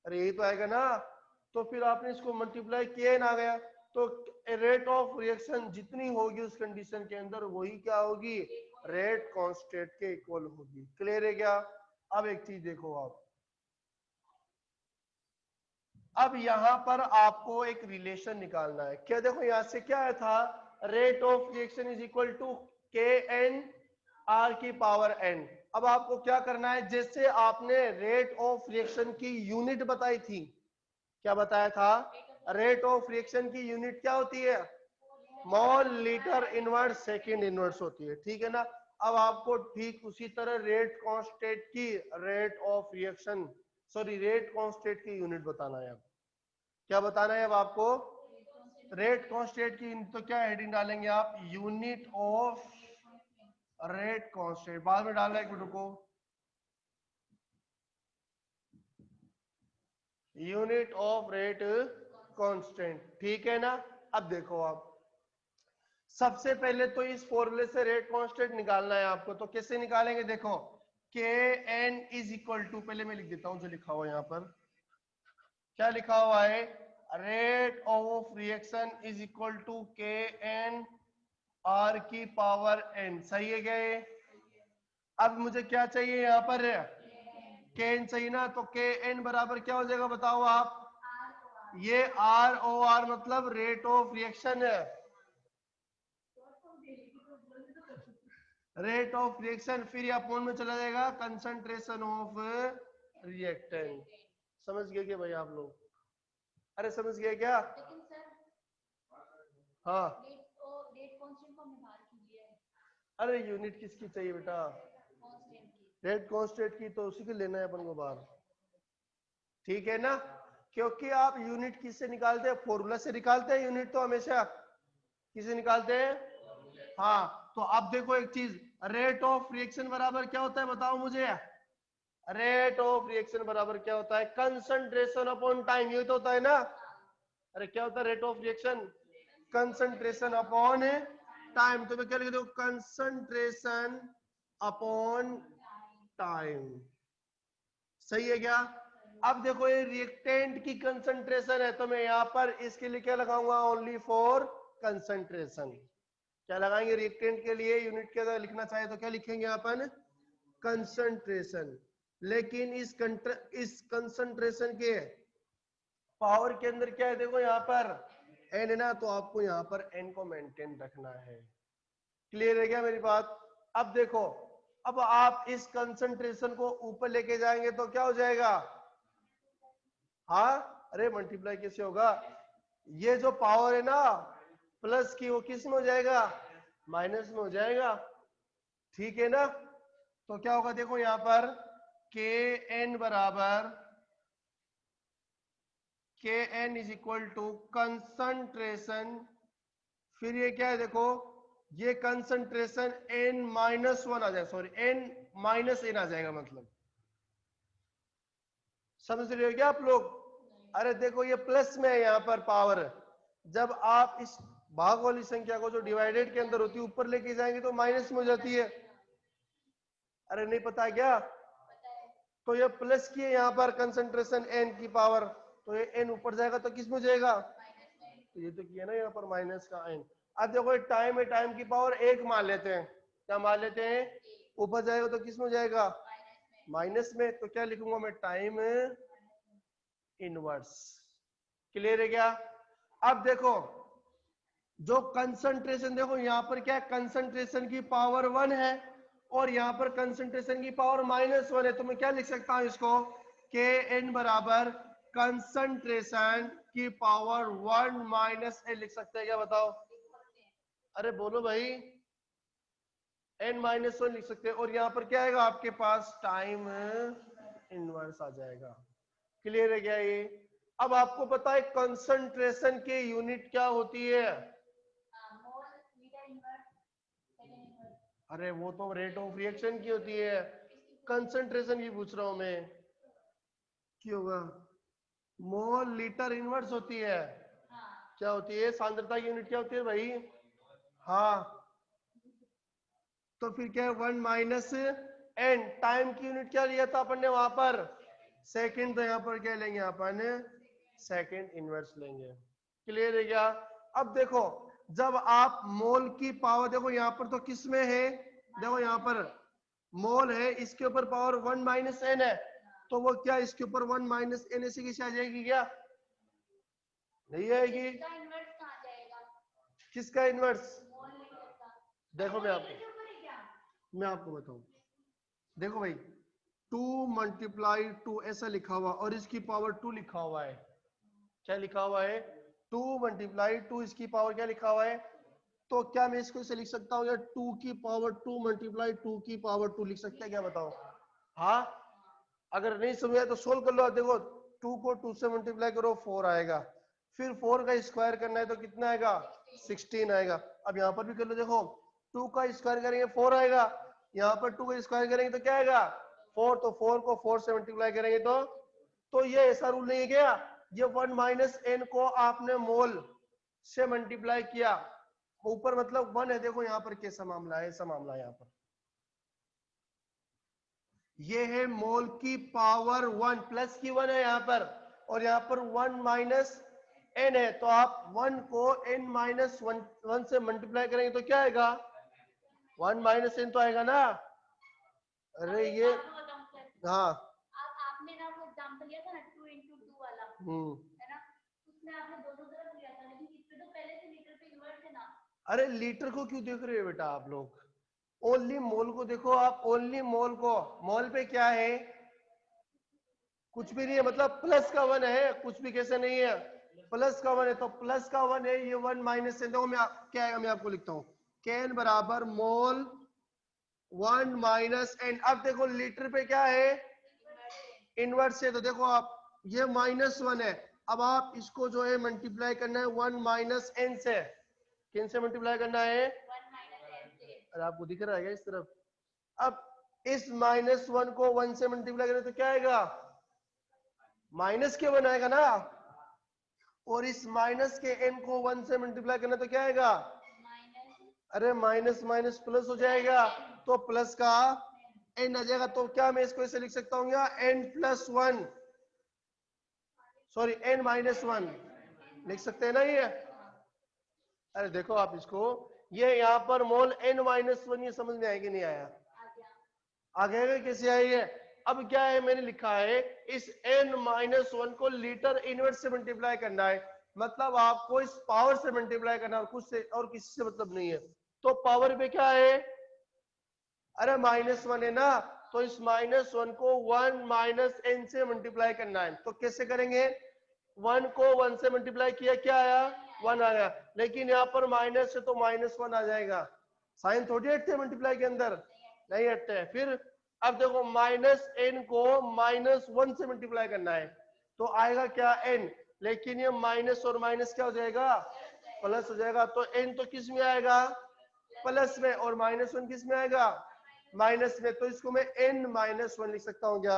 अरे यही तो आएगा ना। तो फिर आपने इसको मल्टीप्लाई kn आ गया तो रेट ऑफ रिएक्शन जितनी होगी उस कंडीशन के अंदर वही क्या होगी, रेट कांस्टेंट के इक्वल होगी। क्लियर है क्या। अब एक चीज देखो आप, अब यहां पर आपको एक रिलेशन निकालना है। क्या देखो यहां से क्या आया था, rate of reaction is equal to K N R की पावर एन। अब आपको क्या करना है, जैसे आपने रेट ऑफ रिएक्शन की यूनिट बताई थी, क्या बताया था, रेट ऑफ रिएक्शन की यूनिट क्या होती है, mole litre inverse second inverse होती है, ठीक है ना। अब आपको ठीक उसी तरह रेट कांस्टेंट की rate of reaction sorry rate constant की यूनिट बताना है। अब क्या बताना है, अब आपको रेट कांस्टेंट की यूनिट, तो क्या हेडिंग डालेंगे आप, यूनिट ऑफ रेट कांस्टेंट, बाद में डालना है, एक मिनट रुको, यूनिट ऑफ रेट कांस्टेंट, ठीक है ना। अब देखो आप सबसे पहले तो इस फॉर्मूले से रेट कांस्टेंट निकालना है आपको, तो कैसे निकालेंगे, देखो के एन इज इक्वल टू, पहले मैं लिख देता हूं जो लिखा हुआ यहां पर, क्या लिखा हुआ है, rate of reaction is equal to K N R की पावर एन, सही है क्या ये। अब मुझे क्या चाहिए यहाँ पर, के एन चाहिए ना, तो के एन बराबर क्या हो जाएगा बताओ आप, ये आर ओ आर मतलब रेट ऑफ रिएक्शन है, रेट ऑफ रिएक्शन, फिर अपोन में चला जाएगा कंसंट्रेशन ऑफ रिएक्टेंट। समझ गए क्या भाई आप लोग, अरे समझ गए क्या। लेकिन सर हाँ रेट कांस्टेंट को हमने बाहर की लिया है, अरे यूनिट किसकी चाहिए बेटा, कांस्टेंट की। रेट कांस्टेंट की, तो उसी को लेना है अपन को बाहर, ठीक है ना। क्योंकि आप यूनिट किससे निकालते हैं, फॉर्मूला से निकालते हैं यूनिट, तो हमेशा किसे निकालते हैं, हाँ। तो अब देखो एक चीज, रेट ऑफ रिएक्शन बराबर क्या होता है बताओ मुझे, रेट ऑफ रिएक्शन बराबर क्या होता है, कंसंट्रेशन अपॉन टाइम, ये तो होता है ना। अरे क्या होता है rate of reaction, concentration upon time, तो मैं क्या लिख दूं, कंसंट्रेशन अपॉन टाइम, सही है क्या। अब देखो ये रिएक्टेंट की कंसंट्रेशन है, तो मैं यहां पर इसके लिए क्या लगाऊंगा, ओनली फॉर कंसंट्रेशन, क्या लगाएंगे रिएक्टेंट के लिए, यूनिट के अंदर लिखना चाहे तो क्या लिखेंगे अपन, कंसंट्रेशन। लेकिन इस कंसंट्रेशन के पावर के अंदर क्या है, देखो यहाँ पर एन है ना, तो आपको यहाँ पर एन को मेंटेन रखना है। क्लियर है क्या मेरी बात। अब देखो, अब आप इस कंसंट्रेशन को ऊपर लेके जाएंगे तो क्या हो जाएगा, हाँ अरे मल्टीप्लाई कैसे होगा, ये जो पावर है ना प्लस की वो किस में हो जाएगा, माइनस में हो जाएगा, ठीक है ना। तो क्या होगा देखो यहां पर के एन बराबर K N is equal to concentration, फिर ये क्या है देखो, ये कंसंट्रेशन एन माइनस वन आ जाएगा, सॉरी एन माइनस एन आ जाएगा, मतलब समझ रहे हो क्या आप लोग। अरे देखो ये प्लस में है यहाँ पर पावर, जब आप इस भाग वाली संख्या को जो डिवाइडेड के अंदर होती है ऊपर लेके जाएंगे तो माइनस में हो जाती है, अरे नहीं पता है क्या। तो ये प्लस की है यहाँ पर कंसंट्रेशन एन की पावर, तो ये एन ऊपर जाएगा तो किस में जाएगा, तो ये तो किया ना यहाँ पर माइनस का एन। अब देखो टाइम है, टाइम की पावर एक मान लेते हैं, क्या मान लेते हैं, ऊपर जाएगा तो किस में जाएगा, माइनस में, तो क्या लिखूंगा मैं, टाइम इनवर्स। क्लियर है क्या। अब देखो जो कंसंट्रेशन, देखो यहाँ पर क्या है, कंसंट्रेशन की पावर 1 है और यहाँ पर कंसंट्रेशन की पावर -1 है, तो मैं क्या लिख सकता हूं इसको, के एन बराबर कंसंट्रेशन की पावर 1 माइनस एन लिख सकते हैं क्या, बताओ? अरे बोलो भाई, n-1 लिख सकते हैं। और यहाँ पर क्या आएगा आपके पास, टाइम इनवर्स आ जाएगा। क्लियर है क्या ये? अब आपको पता है कंसंट्रेशन की यूनिट क्या होती है? अरे वो तो रेट ऑफ रिएक्शन की होती है, कंसंट्रेशन की पूछ रहा हूं मैं। क्या होगा? मोल लीटर इनवर्स होती है। क्या होती है? सांद्रता की यूनिट क्या होती है भाई? हाँ, तो फिर क्या है, 1 माइनस एन। टाइम की यूनिट क्या लिया था अपन ने वहां पर? सेकंड। तो यहाँ पर क्या लेंगे अपन? सेकंड इनवर्स लेंगे। क्लियर है क्या? अब देखो, जब आप मोल की पावर, देखो यहाँ पर तो किस में है, देखो यहाँ पर मोल है, इसके ऊपर पावर 1 माइनस एन है, तो वो क्या इसके ऊपर 1 माइनस एन ऐसे कैसे आ जाएगी? क्या नहीं आएगी? किसका इनवर्स? देखो मैं आपको बताऊं, देखो भाई 2 मल्टीप्लाई 2 ऐसा लिखा हुआ और इसकी पावर 2 लिखा हुआ है। क्या लिखा हुआ है? 2 मल्टीप्लाई 2, इसकी पावर क्या लिखा हुआ है? तो क्या मैं इसको इसे लिख सकता हूँ या 2 की पावर 2 मल्टीप्लाई 2 की पावर 2 लिख सकते हैं क्या, बताओ? हाँ, अगर नहीं समझा तो सोल्व कर लो। देखो 2 को 2 से मल्टीप्लाई करो 4 आएगा, फिर 4 का स्क्वायर करना है तो कितना आएगा? 16 आएगा। अब यहाँ पर भी कर लो, देखो 2 का स्क्वायर करेंगे 4 आएगा, यहाँ पर 2 का स्क्वायर करेंगे तो क्या आएगा? 4। तो 4 को 4 से मल्टीप्लाई करेंगे तो ये ऐसा रूल नहीं है क्या? ये 1 माइनस एन को आपने मोल से मल्टीप्लाई किया, ऊपर मतलब 1 है। देखो यहाँ पर कैसा मामला है, ऐसा मामला है यहाँ पर, ये है मोल की पावर 1 प्लस की 1 है यहाँ पर, और यहाँ पर 1 माइनस एन है, तो आप 1 को n माइनस 1 से मल्टीप्लाई करेंगे तो क्या आएगा? 1 माइनस एन तो आएगा ना। अरे ये हाँ, आपने ना वो एग्जांपल लिया था ना 2 into 2 वाला, है ना? उसमें आपने दोनों तरफ लिया था, लेकिन इसमें तो पहले से लीटर पे इन्वर्स है ना। अरे लीटर को क्यों देख रहे हो बेटा आप लोग? ओनली मोल को देखो आप, ओनली मोल को। मोल पे क्या है? कुछ भी नहीं है, मतलब प्लस का 1 है, कुछ भी कैसे नहीं है, प्लस का 1 है, तो प्लस का 1 है, ये 1 माइनस है। देखो मैं क्या आएगा, मैं आपको लिखता हूँ, कैन बराबर मोल 1 माइनस एन। अब देखो लीटर पे क्या है? इनवर्स है, तो देखो आप ये -1 है, अब आप इसको जो है मल्टीप्लाई करना है 1 माइनस एन से। किन से मल्टीप्लाई करना है? 1 माइनस एन से। अरे आपको दिख रहा है क्या इस तरफ? अब इस -1 को 1 से मल्टीप्लाई करें तो क्या आएगा? माइनस के 1 आएगा ना, और इस माइनस के n को 1 से मल्टीप्लाई करना तो क्या आएगा? अरे माइनस माइनस प्लस हो जाएगा, तो प्लस का n आ जाएगा। तो क्या मैं इसको ऐसे लिख सकता हूँ या n+1, सॉरी n-1 लिख सकते हैं ना ये? अरे देखो आप इसको, ये यहाँ पर मोल n-1, ये समझ में आएगी नहीं आया? आगे कैसे आई है? अब क्या है, मैंने लिखा है इस n-1 को लीटर इनवर्स से मल्टीप्लाई करना है, मतलब आपको इस पावर से मल्टीप्लाई करना है, कुछ से और किसी से मतलब नहीं है। तो पावर पे क्या है? अरे -1 है ना, तो इस -1 को 1 माइनस एन से मल्टीप्लाई करना है। तो कैसे करेंगे? 1 को 1 से मल्टीप्लाई किया, क्या आया? 1 आया, लेकिन यहाँ पर माइनस है तो -1 आ जाएगा। साइन थोड़ी हटते मल्टीप्लाई के अंदर, नहीं हटते। फिर अब देखो -n को -1 से मल्टीप्लाई करना है, तो आएगा क्या? n, लेकिन ये माइनस और माइनस क्या हो जाएगा? प्लस हो जाएगा। तो n तो किस में आएगा? प्लस में, और -1 किस में आएगा? माइनस में। तो इसको मैं n-1 लिख सकता हूँ क्या?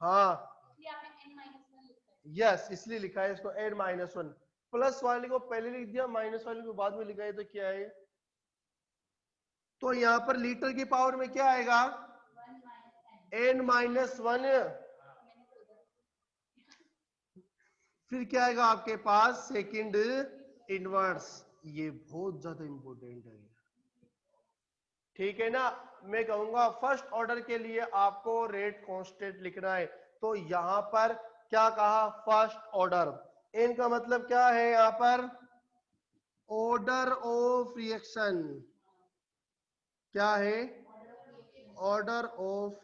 हाँ यस, इसलिए लिखा है इसको n-1। प्लस वाले को पहले लिख दिया, माइनस वाले को बाद में लिखा है, तो क्या है? तो यहाँ पर लीटर की पावर में क्या आएगा? n-1। फिर क्या आएगा आपके पास? Second inverse. ये बहुत ज्यादा इंपॉर्टेंट है, ठीक है ना? मैं कहूंगा फर्स्ट ऑर्डर के लिए आपको रेट कांस्टेंट लिखना है, तो यहां पर क्या कहा? First order. n का मतलब क्या है यहां पर? Order of reaction. क्या है? ऑर्डर ऑफ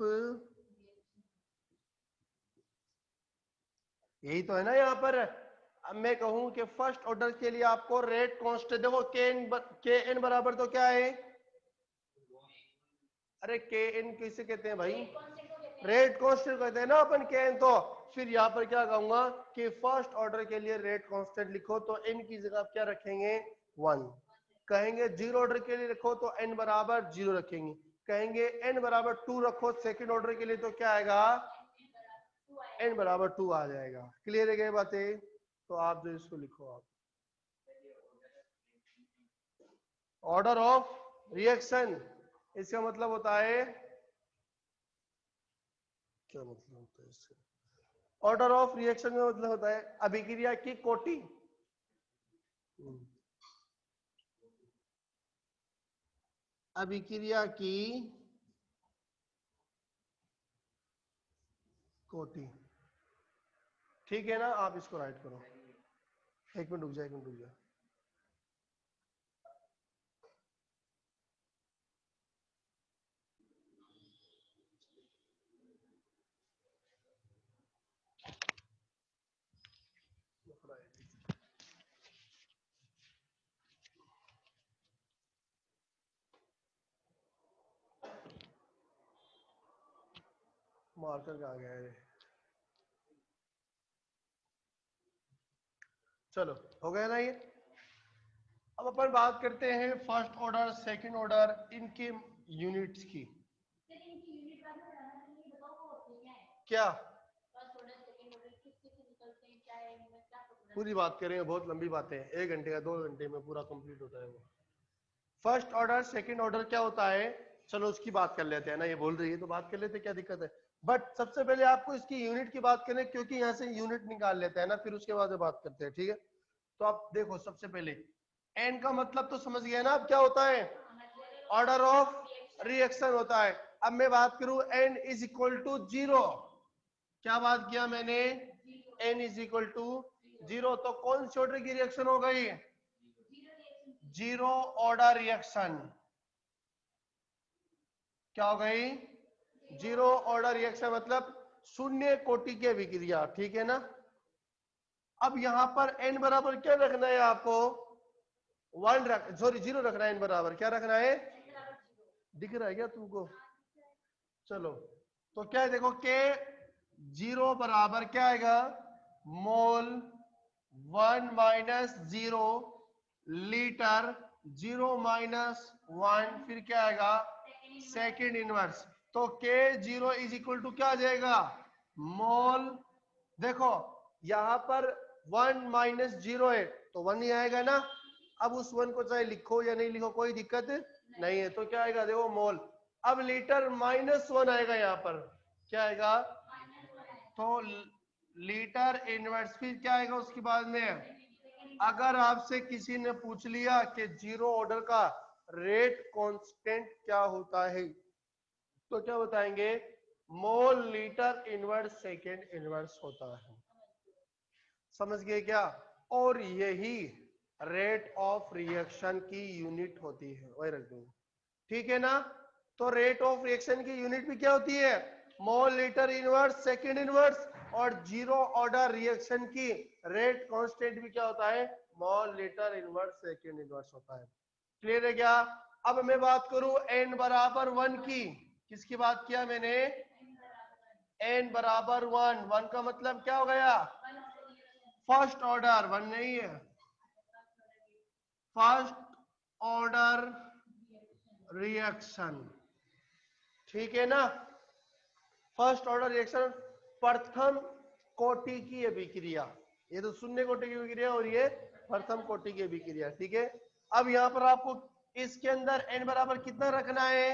यही तो है ना यहाँ पर। अब मैं कहूं कि फर्स्ट ऑर्डर के लिए आपको रेट कांस्टेंट, देखो के एन बराबर तो क्या है, अरे के एन किसे कहते हैं भाई, रेट कांस्टेंट कहते हैं ना अपन के एन। तो फिर यहाँ पर क्या कहूंगा कि फर्स्ट ऑर्डर के लिए रेट कांस्टेंट लिखो तो एन की जगह आप क्या रखेंगे 1, कहेंगे जीरो ऑर्डर के लिए रखो तो एन बराबर 0 रखेंगे, कहेंगे एन बराबर 2 रखो सेकंड ऑर्डर के लिए तो क्या आएगा एन बराबर 2 आ जाएगा। क्लियर है क्या बातें? तो आप जो इसको लिखो, आप ऑर्डर ऑफ रिएक्शन, इसका मतलब होता है, क्या मतलब होता है इससे, ऑर्डर ऑफ रिएक्शन का मतलब होता है अभिक्रिया की कोटि। अभिक्रिया की कोटि, ठीक है ना? आप इसको राइट करो, एक मिनट रुक जाए, एक मिनट रुक जाए। मार्कर कहाँ गया है? चलो हो गया ना ये। अब अपन बात करते हैं फर्स्ट ऑर्डर सेकंड ऑर्डर इनके यूनिट्स की। क्या पूरी बात करेंगे, बहुत लंबी बातें हैं, 1 घंटे का 2 घंटे में पूरा कंप्लीट होता है वो। फर्स्ट ऑर्डर सेकंड ऑर्डर क्या होता है, चलो उसकी बात कर लेते हैं ना, ये बोल रही है तो बात कर लेते हैं, क्या दिक्कत है। बट सबसे पहले आपको इसकी यूनिट की बात करें, क्योंकि यहाँ से यूनिट निकाल लेते हैं ना, फिर उसके बाद बात करते हैं, ठीक है। तो आप देखो सबसे पहले एन का मतलब तो समझ गए ना आप, क्या होता है ऑर्डर ऑफ रिएक्शन होता है। अब मैं बात करूं एन इज इक्वल टू 0, क्या बात किया मैंने, एन इज इक्वल टू 0, तो कौन सी ऑर्डर की रिएक्शन हो गई, 0 ऑर्डर रिएक्शन। क्या हो गई, 0 ऑर्डर रिएक्शन मतलब शून्य कोटि की अभिक्रिया, ठीक है ना। अब यहां पर n बराबर क्या रखना है आपको, 1 रख, सॉरी 0 रखना है, n बराबर क्या रखना है, दिख रहा है क्या तुमको? चलो तो क्या है, देखो के 0 बराबर क्या आएगा, मोल 1 माइनस 0 लीटर 0 माइनस 1, फिर क्या आएगा सेकंड इनवर्स। तो के 0 इज इक्वल टू क्या आ जाएगा, मोल, देखो यहां पर 1 माइनस 0 है तो 1 ही आएगा ना। अब उस 1 को चाहे लिखो या नहीं लिखो कोई दिक्कत नहीं है, तो क्या आएगा देखो मोल। अब लीटर माइनस 1 आएगा यहाँ पर, क्या आएगा, तो लीटर इनवर्स, फिर क्या आएगा उसके बाद में। अगर आपसे किसी ने पूछ लिया कि 0 ऑर्डर का रेट कांस्टेंट क्या होता है, तो क्या बताएंगे, मोल लीटर इनवर्स सेकेंड इनवर्स होता है। समझ गए क्या? और यही रेट ऑफ रिएक्शन की यूनिट होती है, वही रख दूंगा, ठीक है ना। तो रेट ऑफ रिएक्शन की यूनिट भी क्या होती है, mole litre inverse second inverse, और 0 ऑर्डर रिएक्शन की रेट कांस्टेंट भी क्या होता है, mole litre inverse second inverse होता है। क्लियर है क्या? अब मैं बात करूं n बराबर 1 की, किसकी बात किया मैंने, n बराबर 1, 1 का मतलब क्या हो गया, फर्स्ट ऑर्डर, 1 नहीं है, फर्स्ट ऑर्डर रिएक्शन, ठीक है ना। फर्स्ट ऑर्डर रिएक्शन, प्रथम कोटि की अभिक्रिया, ये तो शून्य कोटि की अभिक्रिया और ये प्रथम कोटि की अभिक्रिया, ठीक है। अब यहाँ पर आपको इसके अंदर n बराबर कितना रखना है,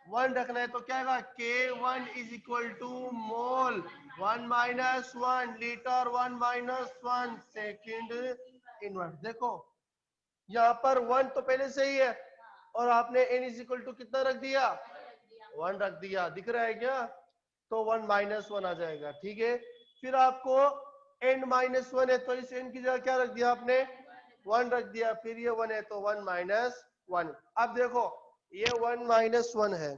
1 रखना है, तो क्या होगा K1 is equal to mole 1 minus 1 litre 1 minus 1 second inverse. देखो यहाँ पर 1 तो पहले से ही है और आपने n इज इक्वल टू कितना रख दिया, 1 रख दिया, दिख रहा है क्या, तो 1 माइनस 1 आ जाएगा, ठीक है। फिर आपको n माइनस 1 है तो इस n की जगह क्या रख दिया आपने, 1 रख दिया, फिर ये 1 है तो 1 माइनस 1। अब देखो ये 1 माइनस 1 है,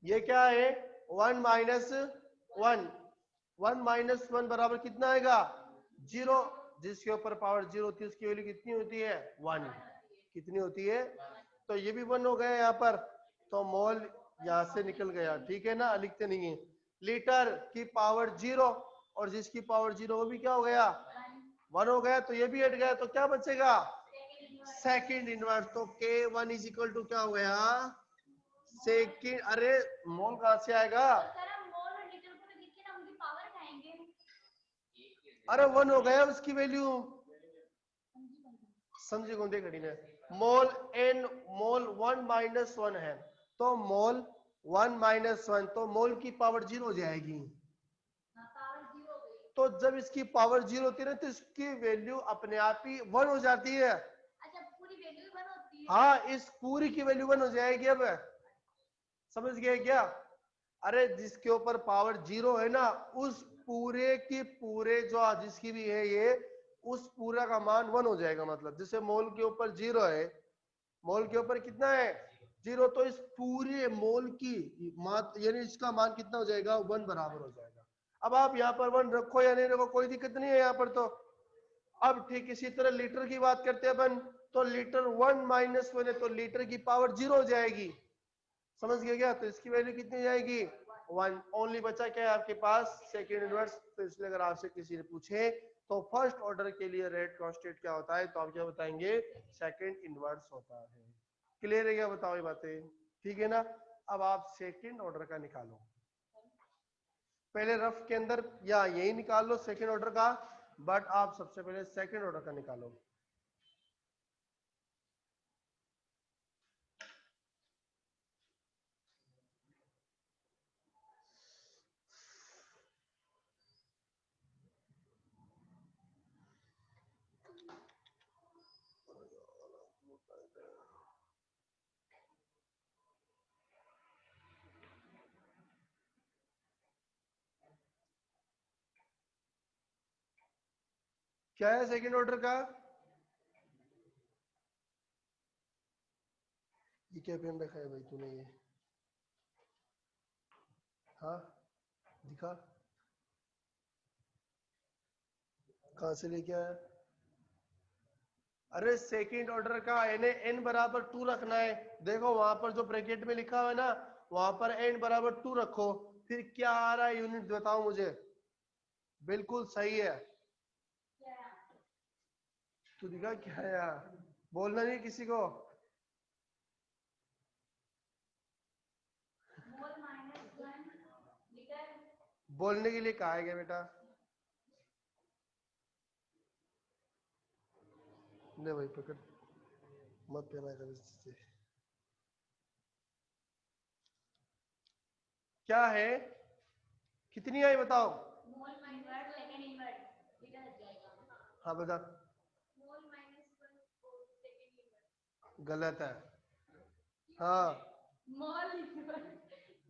ये क्या है 1 माइनस 1, 1 माइनस 1 बराबर कितना आएगा 0, जिसके ऊपर पावर 0 होती है उसकी वैल्यू कितनी होती है 1, कितनी होती है, तो ये भी 1 हो गया यहाँ पर, तो मोल यहाँ से निकल गया, ठीक है ना, लिखते नहीं है। लीटर की पावर 0 और जिसकी पावर 0 वो भी क्या हो गया 1 हो गया, तो ये भी हट गया, तो क्या बचेगा सेकंड इनवर्स, तो K1 इज इक्वल टू क्या हो गया सेकंड, अरे मोल कहां से आएगा, अरे 1 हो गया उसकी वैल्यू, समझे कौन दे घड़ी ने, मोल n मोल 1 माइनस 1 है, तो मोल 1 माइनस 1, तो मोल की पावर 0 हो जाएगी, तो जब इसकी पावर 0 होती है ना तो इसकी वैल्यू अपने आप ही 1 हो जाती है। अच्छा, पूरी वैल्यू 1 होती है, हाँ, इस पूरी की वैल्यू 1 हो जाएगी। अब समझ गए क्या, अरे जिसके ऊपर पावर 0 है ना उस पूरे की पूरे जो जिसकी भी है ये, उस पूरा का मान 1 हो जाएगा, मतलब जैसे मोल के ऊपर 0 है, मोल के ऊपर कितना है 0, तो इस पूरे मोल की यानी इसका मान कितना हो जाएगा 1 बराबर हो जाएगा। अब आप यहाँ पर 1 रखो या नहीं रखो कोई दिक्कत नहीं है यहाँ पर, तो अब ठीक इसी तरह लीटर की बात करते हैं अपन, तो लीटर 1 माइनस 1 है, तो लीटर की पावर 0 हो जाएगी, समझ गए क्या, तो इसकी वैल्यू कितनी हो जाएगी 1, ओनली बचा क्या है आपके पास सेकंड इनवर्स, तो इसलिए अगर आपसे किसी ने पूछे तो फर्स्ट ऑर्डर के लिए रेट कांस्टेंट क्या होता है, तो आप क्या बताएंगे सेकंड इनवर्स होता है। क्लियर है क्या, बताओ ये बातें, ठीक है ना। अब आप सेकंड ऑर्डर का निकालो, पहले रफ के अंदर या यही निकाल लो सेकंड ऑर्डर का, बट आप सबसे पहले सेकंड ऑर्डर का निकालो। क्या है सेकंड ऑर्डर का, ये क्या पेन रखा है भाई तूने ये, हाँ दिखा कहां से लेके आया, अरे सेकंड ऑर्डर का n बराबर 2 रखना है, देखो वहां पर जो ब्रैकेट में लिखा हुआ है ना वहां पर n बराबर 2 रखो, फिर क्या आ रहा है यूनिट बताओ मुझे, बिल्कुल सही है, तू दिखा क्या है यार, बोलना नहीं किसी को, मोल माइनस 1 लीटर, बोलने के लिए कहा है क्या बेटा, ले भाई पकड़, मत पहना कर इससे, क्या है कितनी आई बताओ, mole minus second inverse litre आ जाएगा, हाँ बता, मोल माइनस 1 सेकंड इनवर्स गलत है, हाँ मोल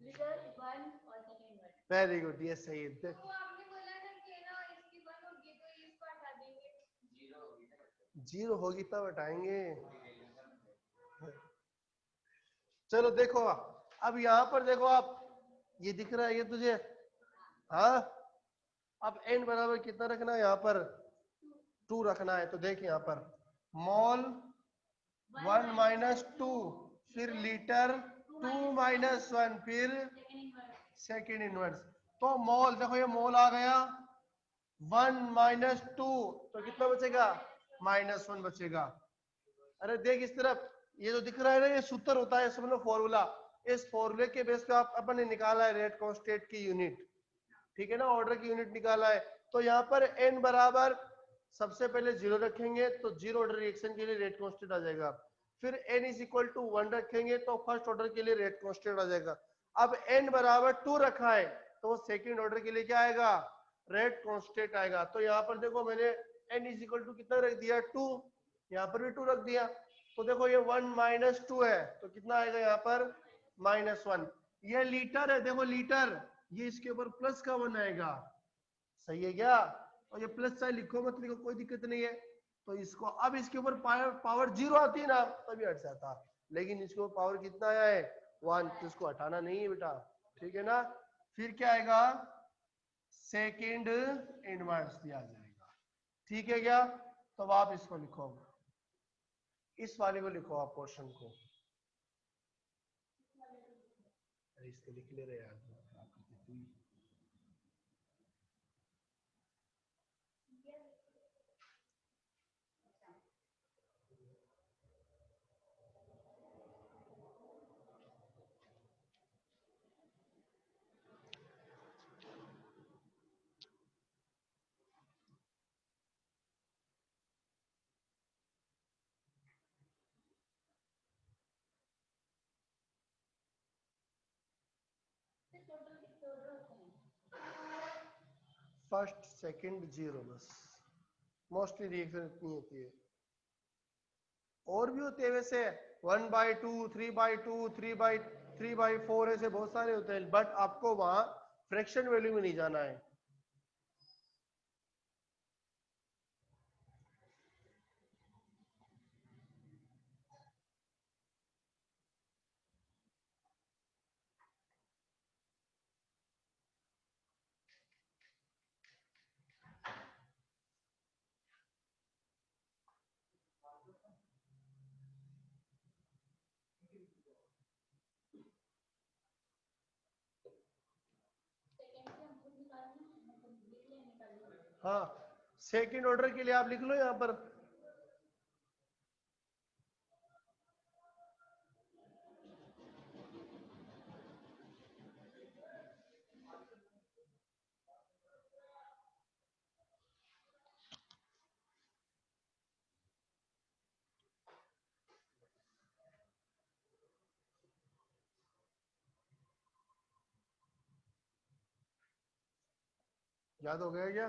लीटर 1 और सेकंड इनवर्स, वेरी गुड, ये सही है, तो आपने बोला ना कि ना इसकी 1 होगी तो इसको हटा देंगे, 0 होगी तब हटाएंगे, चलो देखो अब यहाँ पर देखो आप, ये दिख रहा है ये तुझे, हाँ अब n बराबर कितना रखना है यहाँ पर 2 रखना है, तो देख यहाँ पर मोल 1 माइनस 2, फिर लीटर 2 माइनस 1, फिर सेकंड इनवर्स, सेकेंड इनवर्स, तो मोल देखो ये मोल आ गया 1 माइनस 2, तो कितना बचेगा -1 बचेगा, अरे देख इस तरफ ये जो दिख रहा है ना ये सूत्र होता है समझ लो फॉर्मूला, इस फॉर्मूले के बेस पे आप अपन ने निकाला है रेट कांस्टेंट की यूनिट, ठीक है ना, ऑर्डर की यूनिट निकाला है, तो यहाँ पर n बराबर सबसे पहले 0 रखेंगे तो जीरो ऑर्डर रिएक्शन के लिए रेट कांस्टेंट आ जाएगा, फिर n इज इक्वल टू 1 रखेंगे तो फर्स्ट ऑर्डर के लिए रेट कांस्टेंट आ जाएगा, अब n बराबर 2 रखा है तो सेकंड ऑर्डर के लिए क्या आएगा रेट कांस्टेंट आएगा, तो यहाँ पर देखो मैंने n इज इक्वल टू कितना रख दिया 2, यहाँ पर भी 2 रख दिया, तो देखो ये 1 माइनस 2 है तो कितना आएगा यहाँ पर -1, ये लीटर है देखो लीटर, ये इसके ऊपर प्लस का 1 आएगा, सही है क्या, और ये प्लस चाहे लिखो मत लिखो कोई दिक्कत नहीं है, तो इसको अब इसके ऊपर पावर 0 आती है ना तभी हट जाता, लेकिन इसके ऊपर पावर कितना आया है 1, तो इसको हटाना नहीं है बेटा, ठीक है ना, फिर क्या आएगा सेकंड इनवर्स दिया जाएगा। ठीक है क्या? तो आप इसको लिखो, इस वाले को लिखो आप पोर्शन को। अरे इसको लिख ले रहे यार। फर्स्ट सेकंड जीरो, बस मोस्टली रिएक्शन इतनी होती है। और भी होते हैं वैसे 1/2, 3/2, 3/4 ऐसे बहुत सारे होते हैं, बट आपको वहां फ्रैक्शन वैल्यू में नहीं जाना है। हाँ, सेकंड ऑर्डर के लिए आप लिख लो यहाँ पर। याद हो गया क्या?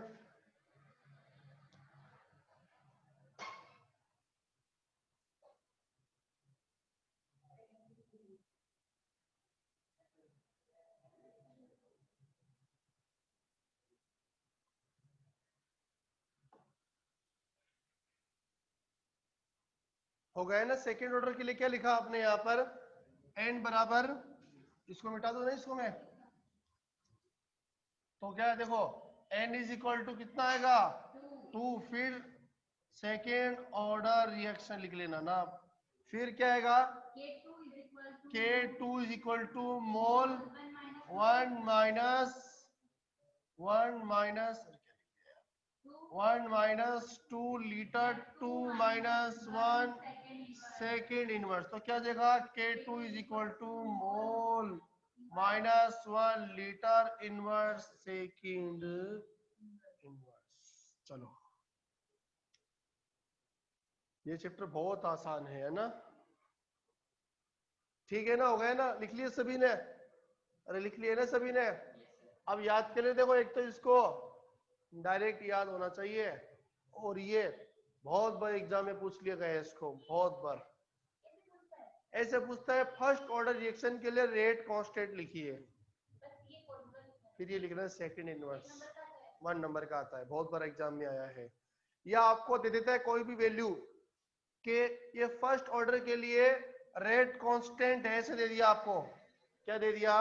हो गया ना? सेकंड ऑर्डर के लिए क्या लिखा आपने यहाँ पर? n बराबर, इसको मिटा दो ना इसको मैं, तो क्या है देखो, n इज इक्वल टू कितना आएगा? 2। फिर सेकेंड ऑर्डर रिएक्शन लिख लेना ना। फिर क्या आएगा? K2 is equal to mole 1 minus 2 litre 2 minus 1 second inverse. तो क्या देगा? K2 is equal to mole -1 litre inverse second inverse. चलो, ये चैप्टर बहुत आसान है ना? ठीक है ना? हो गया ना? लिख लिए सभी ने? अरे लिख लिए ना सभी ने? अब याद कर ले, देखो एक तो इसको डायरेक्ट याद होना चाहिए, और ये बहुत बार एग्जाम में पूछ लिया गया है इसको, बहुत बार ऐसे पूछता है फर्स्ट ऑर्डर रिएक्शन के लिए रेट कांस्टेंट लिखिए, फिर ये लिखना है सेकंड इनवर्स। 1 नंबर का आता है, बहुत बार एग्जाम में आया है। या आपको दे देता है कोई भी वैल्यू कि ये फर्स्ट ऑर्डर के लिए रेट कांस्टेंट है, ऐसे दे दिया आपको। क्या दे दिया?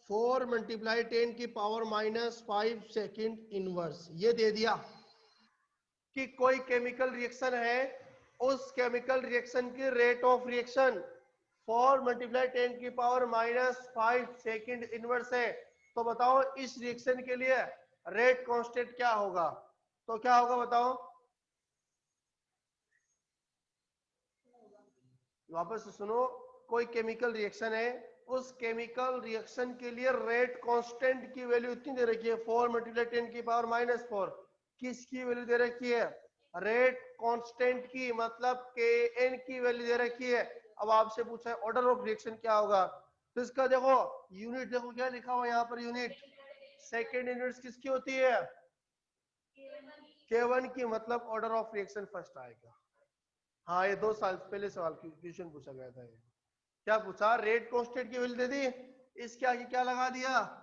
4 × 10⁻⁻5 सेकंड इनवर्स, ये दे दिया कि कोई केमिकल रिएक्शन है, उस केमिकल रिएक्शन की rate of reaction 4 × 10⁻⁻5 second inverse है। तो बताओ इस रिएक्शन के लिए रेट कांस्टेंट क्या होगा? तो क्या होगा बताओ? वापस से सुनो, कोई केमिकल रिएक्शन है, उस केमिकल रिएक्शन के लिए रेट कांस्टेंट की वैल्यू इतनी दे रखी है 4 × 10⁻⁴। किसकी वैल्यू दे रखी है? रेट कांस्टेंट की, मतलब Kn की वैल्यू दे रखी है। अब आपसे पूछा है ऑर्डर ऑफ रिएक्शन क्या होगा, तो इसका देखो यूनिट, देखो क्या लिखा हुआ यहाँ पर यूनिट। सेकेंड यूनिट किसकी होती है? K1 की, मतलब ऑर्डर ऑफ रिएक्शन फर्स्ट आएगा। हाँ, ये 2 साल पहले सवाल क्वेश्चन पूछा गया था। ये क्या पूछा? रेट कांस्टेंट की वैल्यू दे दी, इसके आगे क्या लगा दिया?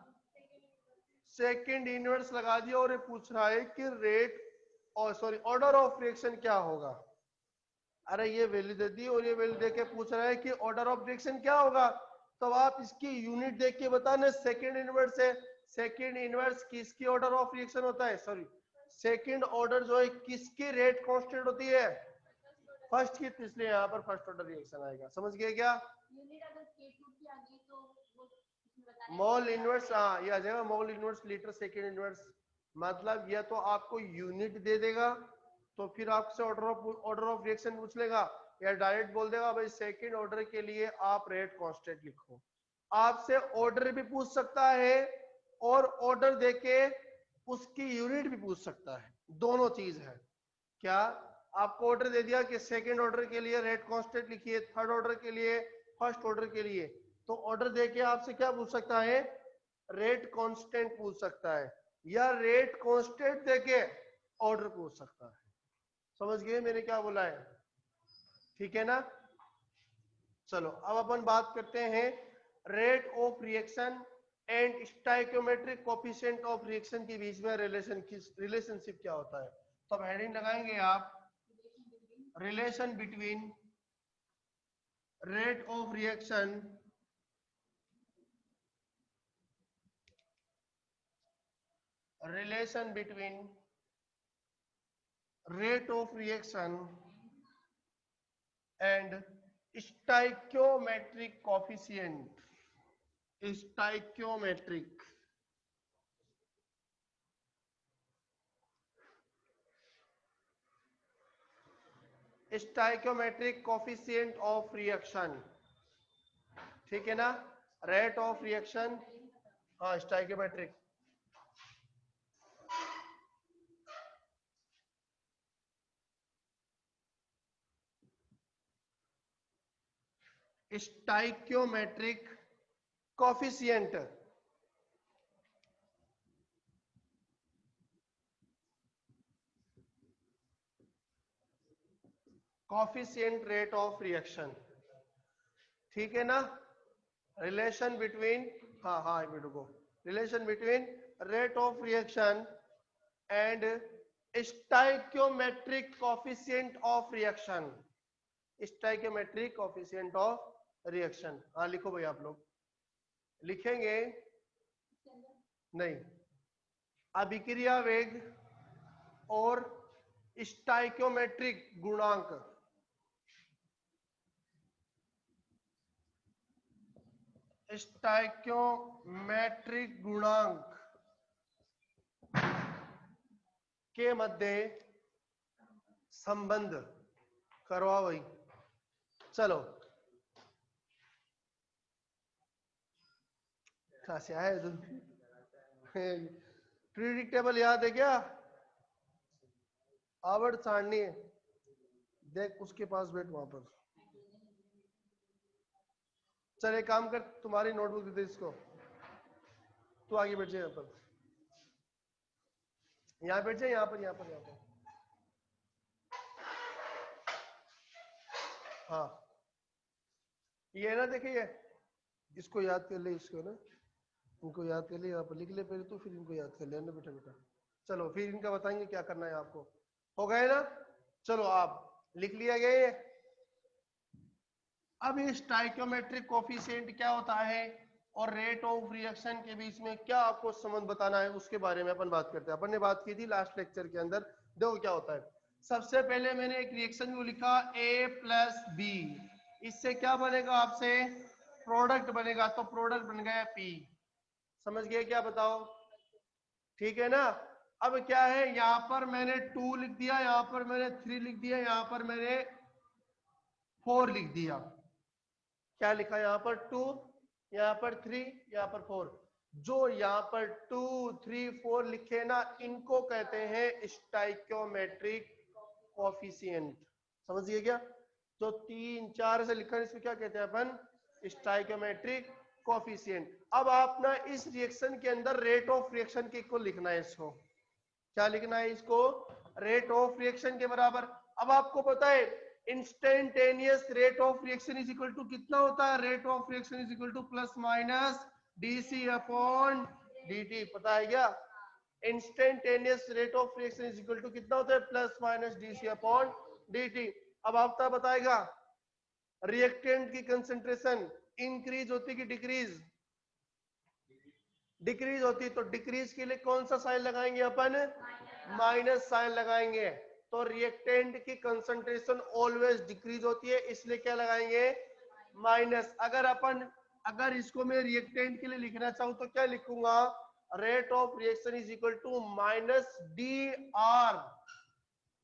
सेकंड इनवर्स लगा दिया, और ये पूछ रहा है कि रेट, और सॉरी ऑर्डर ऑफ रिएक्शन क्या होगा। अरे ये वैल्यू दे दी और ये वैल्यू देके पूछ रहा है कि ऑर्डर ऑफ रिएक्शन क्या होगा। तो आप इसकी यूनिट देख के बताना सेकंड इनवर्स है। सेकंड इनवर्स किसकी ऑर्डर ऑफ रिएक्शन होता है, सॉरी सेकंड ऑर्डर जो है किसकी रेट कांस्टेंट होती है, फर्स्ट की, इसलिए यहाँ पर फर्स्ट ऑर्डर रिएक्शन आएगा। समझ गए क्या? यूनिट अगर K2 की आ गई तो वो इसमें बताने मोल इनवर्स, हाँ ये आ जाएगा mole inverse litre second inverse. मतलब या तो आपको यूनिट दे देगा तो फिर आपसे ऑर्डर ऑफ रिएक्शन पूछ लेगा, या डायरेक्ट बोल देगा भाई सेकंड ऑर्डर के लिए आप रेट कांस्टेंट लिखो। आपसे ऑर्डर भी पूछ सकता है और ऑर्डर देके उसकी यूनिट भी पूछ सकता है, दोनों चीज है। क्या आपको ऑर्डर दे दिया कि सेकंड ऑर्डर के लिए रेट कांस्टेंट लिखिए, थर्ड ऑर्डर के लिए, फर्स्ट ऑर्डर के लिए, तो ऑर्डर देके आपसे क्या पूछ सकता है, रेट कांस्टेंट पूछ सकता है, या रेट कांस्टेंट देके ऑर्डर पूछ सकता है। समझ गए मैंने क्या बोला है? ठीक है ना? चलो अब अपन बात करते हैं rate of reaction and stoichiometric coefficient of reaction के बीच में रिलेशनशिप क्या होता है। तो अब हेडिंग लगाएंगे आप, relation between rate of reaction relation between rate of reaction and stoichiometric coefficient, stoichiometric stoichiometric coefficient of reaction, ठीक है ना? रेट ऑफ रिएक्शन, हाँ stoichiometric, stoichiometric coefficient, coefficient rate of reaction, ठीक है ना? रिलेशन बिटवीन, हाँ हाँ एक मिनट रुको, relation between rate of reaction and stoichiometric coefficient of reaction, stoichiometric coefficient of reaction. हाँ लिखो भाई, आप लोग लिखेंगे नहीं, अभिक्रिया वेग और स्टाइकियोमेट्रिक गुणांक, स्टाइकियोमेट्रिक गुणांक के मध्य संबंध करवा भाई। चलो कहां से आए तुम? पीरियडिक टेबल याद है क्या? आवर्त सारणी है, देख उसके पास बैठ वहां पर। चल एक काम कर, तुम्हारी नोटबुक दे दे इसको, तू आगे बैठ जाए, यहाँ पर, यहाँ बैठ जाए, यहाँ पर यहाँ पर यहाँ पर। हाँ ये है ना, देखिए इसको याद कर ले, इसको ना, इनको याद कर ले, यहाँ पर लिख ले पहले तो, फिर इनको याद कर लेना बेटा बेटा। चलो फिर इनका बताएंगे क्या करना है आपको। हो गए ना? चलो आप लिख लिया गया ये। अब ये स्टाइकियोमेट्रिक कोएफिशिएंट क्या होता है और रेट ऑफ रिएक्शन के बीच में क्या आपको संबंध बताना है, उसके बारे में अपन बात करते हैं। अपन ने बात की थी लास्ट लेक्चर के अंदर। देखो क्या होता है, सबसे पहले मैंने एक रिएक्शन को लिखा A+B, इससे क्या बनेगा आपसे, प्रोडक्ट बनेगा, तो प्रोडक्ट बन गया P। समझ गए क्या? बताओ, ठीक है ना? अब क्या है, यहां पर मैंने 2 लिख दिया, यहां पर मैंने 3 लिख दिया, यहां पर मैंने 4 लिख दिया। क्या लिखा यहाँ पर? 2, यहाँ पर 3, यहाँ पर 4। जो यहाँ पर 2, 3, 4 लिखे ना, इनको कहते हैं स्टाइकियोमेट्रिक कोएफिशिएंट। समझिए क्या? जो 3, 4 से लिखा है इसको क्या कहते हैं अपन? Stoichiometric coefficient. अब आप ना इस रिएक्शन के अंदर रेट ऑफ रिएक्शन के को लिखना है, इसको क्या लिखना है, इसको रेट ऑफ रिएक्शन के बराबर। अब आपको पता है instantaneous rate of reaction is equal to कितना होता है, rate of reaction is equal to plus minus D C upon D T, पता है क्या? Instantaneous rate of reaction is equal to कितना होता है, plus minus D C upon D T. अब आपका बताएगा रिएक्टेंट की कंसंट्रेशन इंक्रीज होती कि डिक्रीज? डिक्रीज होती, तो डिक्रीज के लिए कौन सा साइन लगाएंगे अपन? माइनस साइन लगाएंगे। तो रिएक्टेंट की कंसंट्रेशन ऑलवेज डिक्रीज होती है, इसलिए क्या लगाएंगे? माइनस। अगर इसको मैं रिएक्टेंट के लिए लिखना चाहूं तो क्या लिखूंगा? Rate of reaction is equal to minus D R.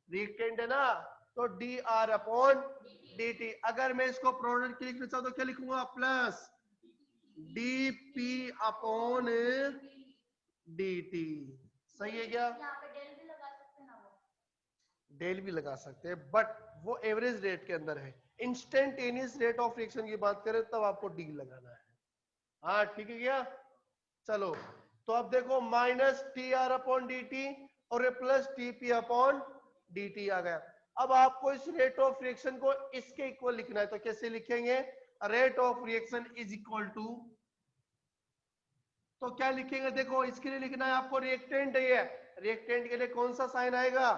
Reactant है ना, तो D R upon D T. अगर मैं इसको प्रोडक्ट के लिए लिखना चाहूं तो क्या लिखूंगा? Plus D P upon D T. सही है क्या? यहाँ पे डेल भी लगा सकते हैं ना वो? डेल भी लगा सकते हैं, बट वो एवरेज रेट के अंदर है। इंस्टेंटेनियस रेट ऑफ रिएक्शन की बात करें तब आपको डी लगाना है। हाँ ठीक है क्या? चलो, तो अब देखो minus T R upon D T और plus T P upon D T आ गया। अब आपको इस रेट ऑफ रिएक्शन को इसके इक्वल लिखना है, तो कैसे लिखेंगे? Rate of reaction is equal to, तो क्या लिखेंगे? देखो इसके लिए लिखना है आपको रिएक्टेंट है ये, रिएक्टेंट के लिए कौन सा साइन आएगा?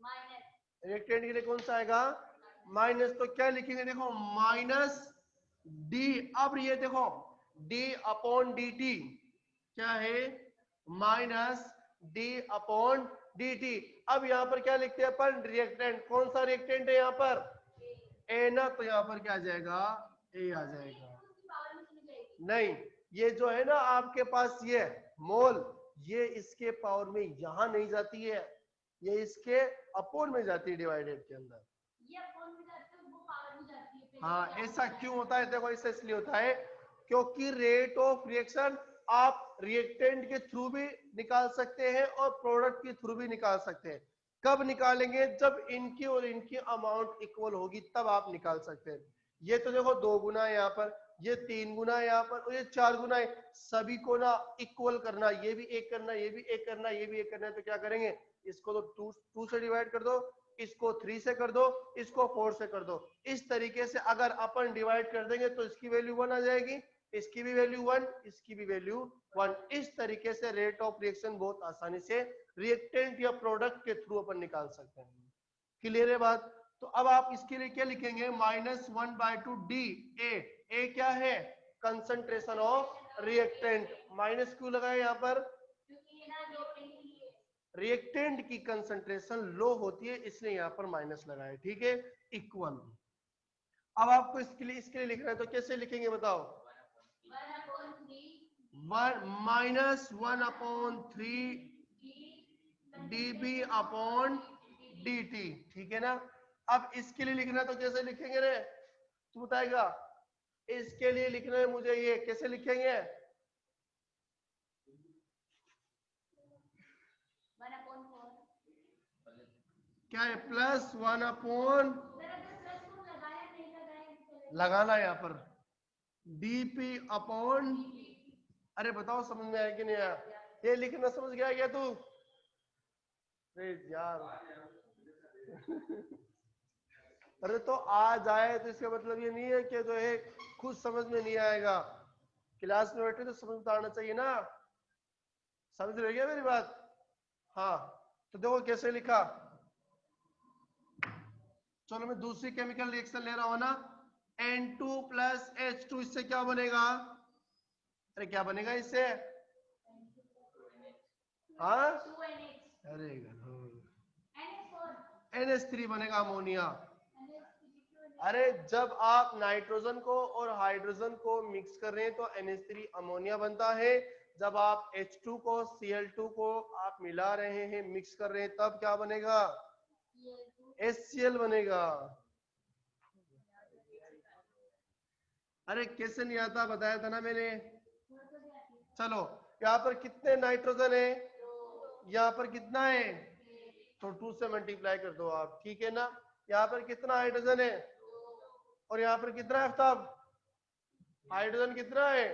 माइनस। रिएक्टेंट के लिए कौन सा आएगा? माइनस। तो क्या लिखेंगे? देखो माइनस डी, अब ये देखो डी अपॉन डी टी क्या है? Minus D upon D T. अब यहां पर क्या लिखते हैं अपन? रिएक्टेंट। कौन सा रिएक्टेंट है यहां पर? ए ना, तो यहां पर क्या आ जाएगा? ए आ जाएगा। पावर में चली जाएगी। नहीं, ये जो है ना आपके पास ये मोल, ये इसके पावर में यहां नहीं जाती है, ये इसके अपोन में जाती है, डिवाइडेड के अंदर। ये अपॉन में जाती है, वो पावर में जाती है। हाँ, ऐसा क्यों होता है? देखो ऐसा इसलिए होता है क्योंकि रेट ऑफ रिएक्शन आप रिएक्टेंट के थ्रू भी निकाल सकते हैं और प्रोडक्ट के थ्रू भी निकाल सकते हैं। कब निकालेंगे? जब इनकी और इनकी अमाउंट इक्वल होगी तब आप निकाल सकते हैं। ये तो देखो 2 गुना है यहाँ पर, ये 3 गुना है यहाँ पर, और ये 4 गुना है। सभी को ना इक्वल करना, ये भी 1 करना, ये भी 1 करना, ये भी 1 करना है, तो क्या करेंगे? इसको तो 2 से डिवाइड कर दो, इसको 3 से कर दो, इसको 4 से कर दो। इस तरीके से अगर अपन डिवाइड कर देंगे तो इसकी वैल्यू 1 आ जाएगी, इसकी भी वैल्यू 1, इसकी भी वैल्यू 1। इस तरीके से रेट ऑफ रिएक्शन बहुत आसानी से रिएक्टेंट या प्रोडक्ट के थ्रू अपन निकाल सकते हैं। क्लियर है बात? तो अब आप इसके लिए क्या लिखेंगे? -1/2 डी ए। ए क्या है? Concentration of reactant. माइनस क्यों लगाया यहाँ पर? क्योंकि ये ना रिएक्टेंट के लिए रिएक्टेंट की कंसंट्रेशन लो होती है, इसलिए यहाँ पर माइनस लगाया। ठीक है, इक्वल। अब आपको इसके लिए लिखना है, तो कैसे लिखेंगे बताओ? 1/3 dB अपॉन dt। ठीक है ना? अब इसके लिए लिखना है तो कैसे लिखेंगे रे? तू बताएगा। इसके लिए लिखना है मुझे, ये कैसे लिखेंगे? 1/4। क्या है? +1 अपॉन, सर अगर प्लस को लगाया नहीं लगाया लगाना है यहाँ पर dp अपॉन, अरे बताओ समझ में आया कि नहीं आया? ये लिखना समझ गया क्या तू? अरे यार अरे तो आ जाए तो इसका मतलब ये नहीं है कि जो है खुद समझ में नहीं आएगा। क्लास में बैठे तो समझ में आना चाहिए ना। समझ रहे क्या मेरी बात? हाँ, तो देखो कैसे लिखा। चलो मैं दूसरी केमिकल रिएक्शन ले रहा हूं ना, N2 + H2, इससे क्या बनेगा? अरे क्या बनेगा इससे? हाँ, 2NH अरे NH4 NH3 बनेगा, अमोनिया। NH3 अरे जब आप नाइट्रोजन को और हाइड्रोजन को मिक्स कर रहे हैं तो NH3 अमोनिया बनता है। जब आप H2 को Cl2 को आप मिला रहे हैं, मिक्स कर रहे हैं, तब क्या बनेगा? HCl बनेगा। अरे कैसे नहीं आता? बताया था ना मैंने। चलो, यहाँ पर कितने नाइट्रोजन है? यहाँ पर कितना है? तो 2 से मल्टीप्लाई कर दो आप। ठीक है ना? यहाँ पर कितना हाइड्रोजन है और यहाँ पर कितना है? आफ्ताब, हाइड्रोजन कितना है?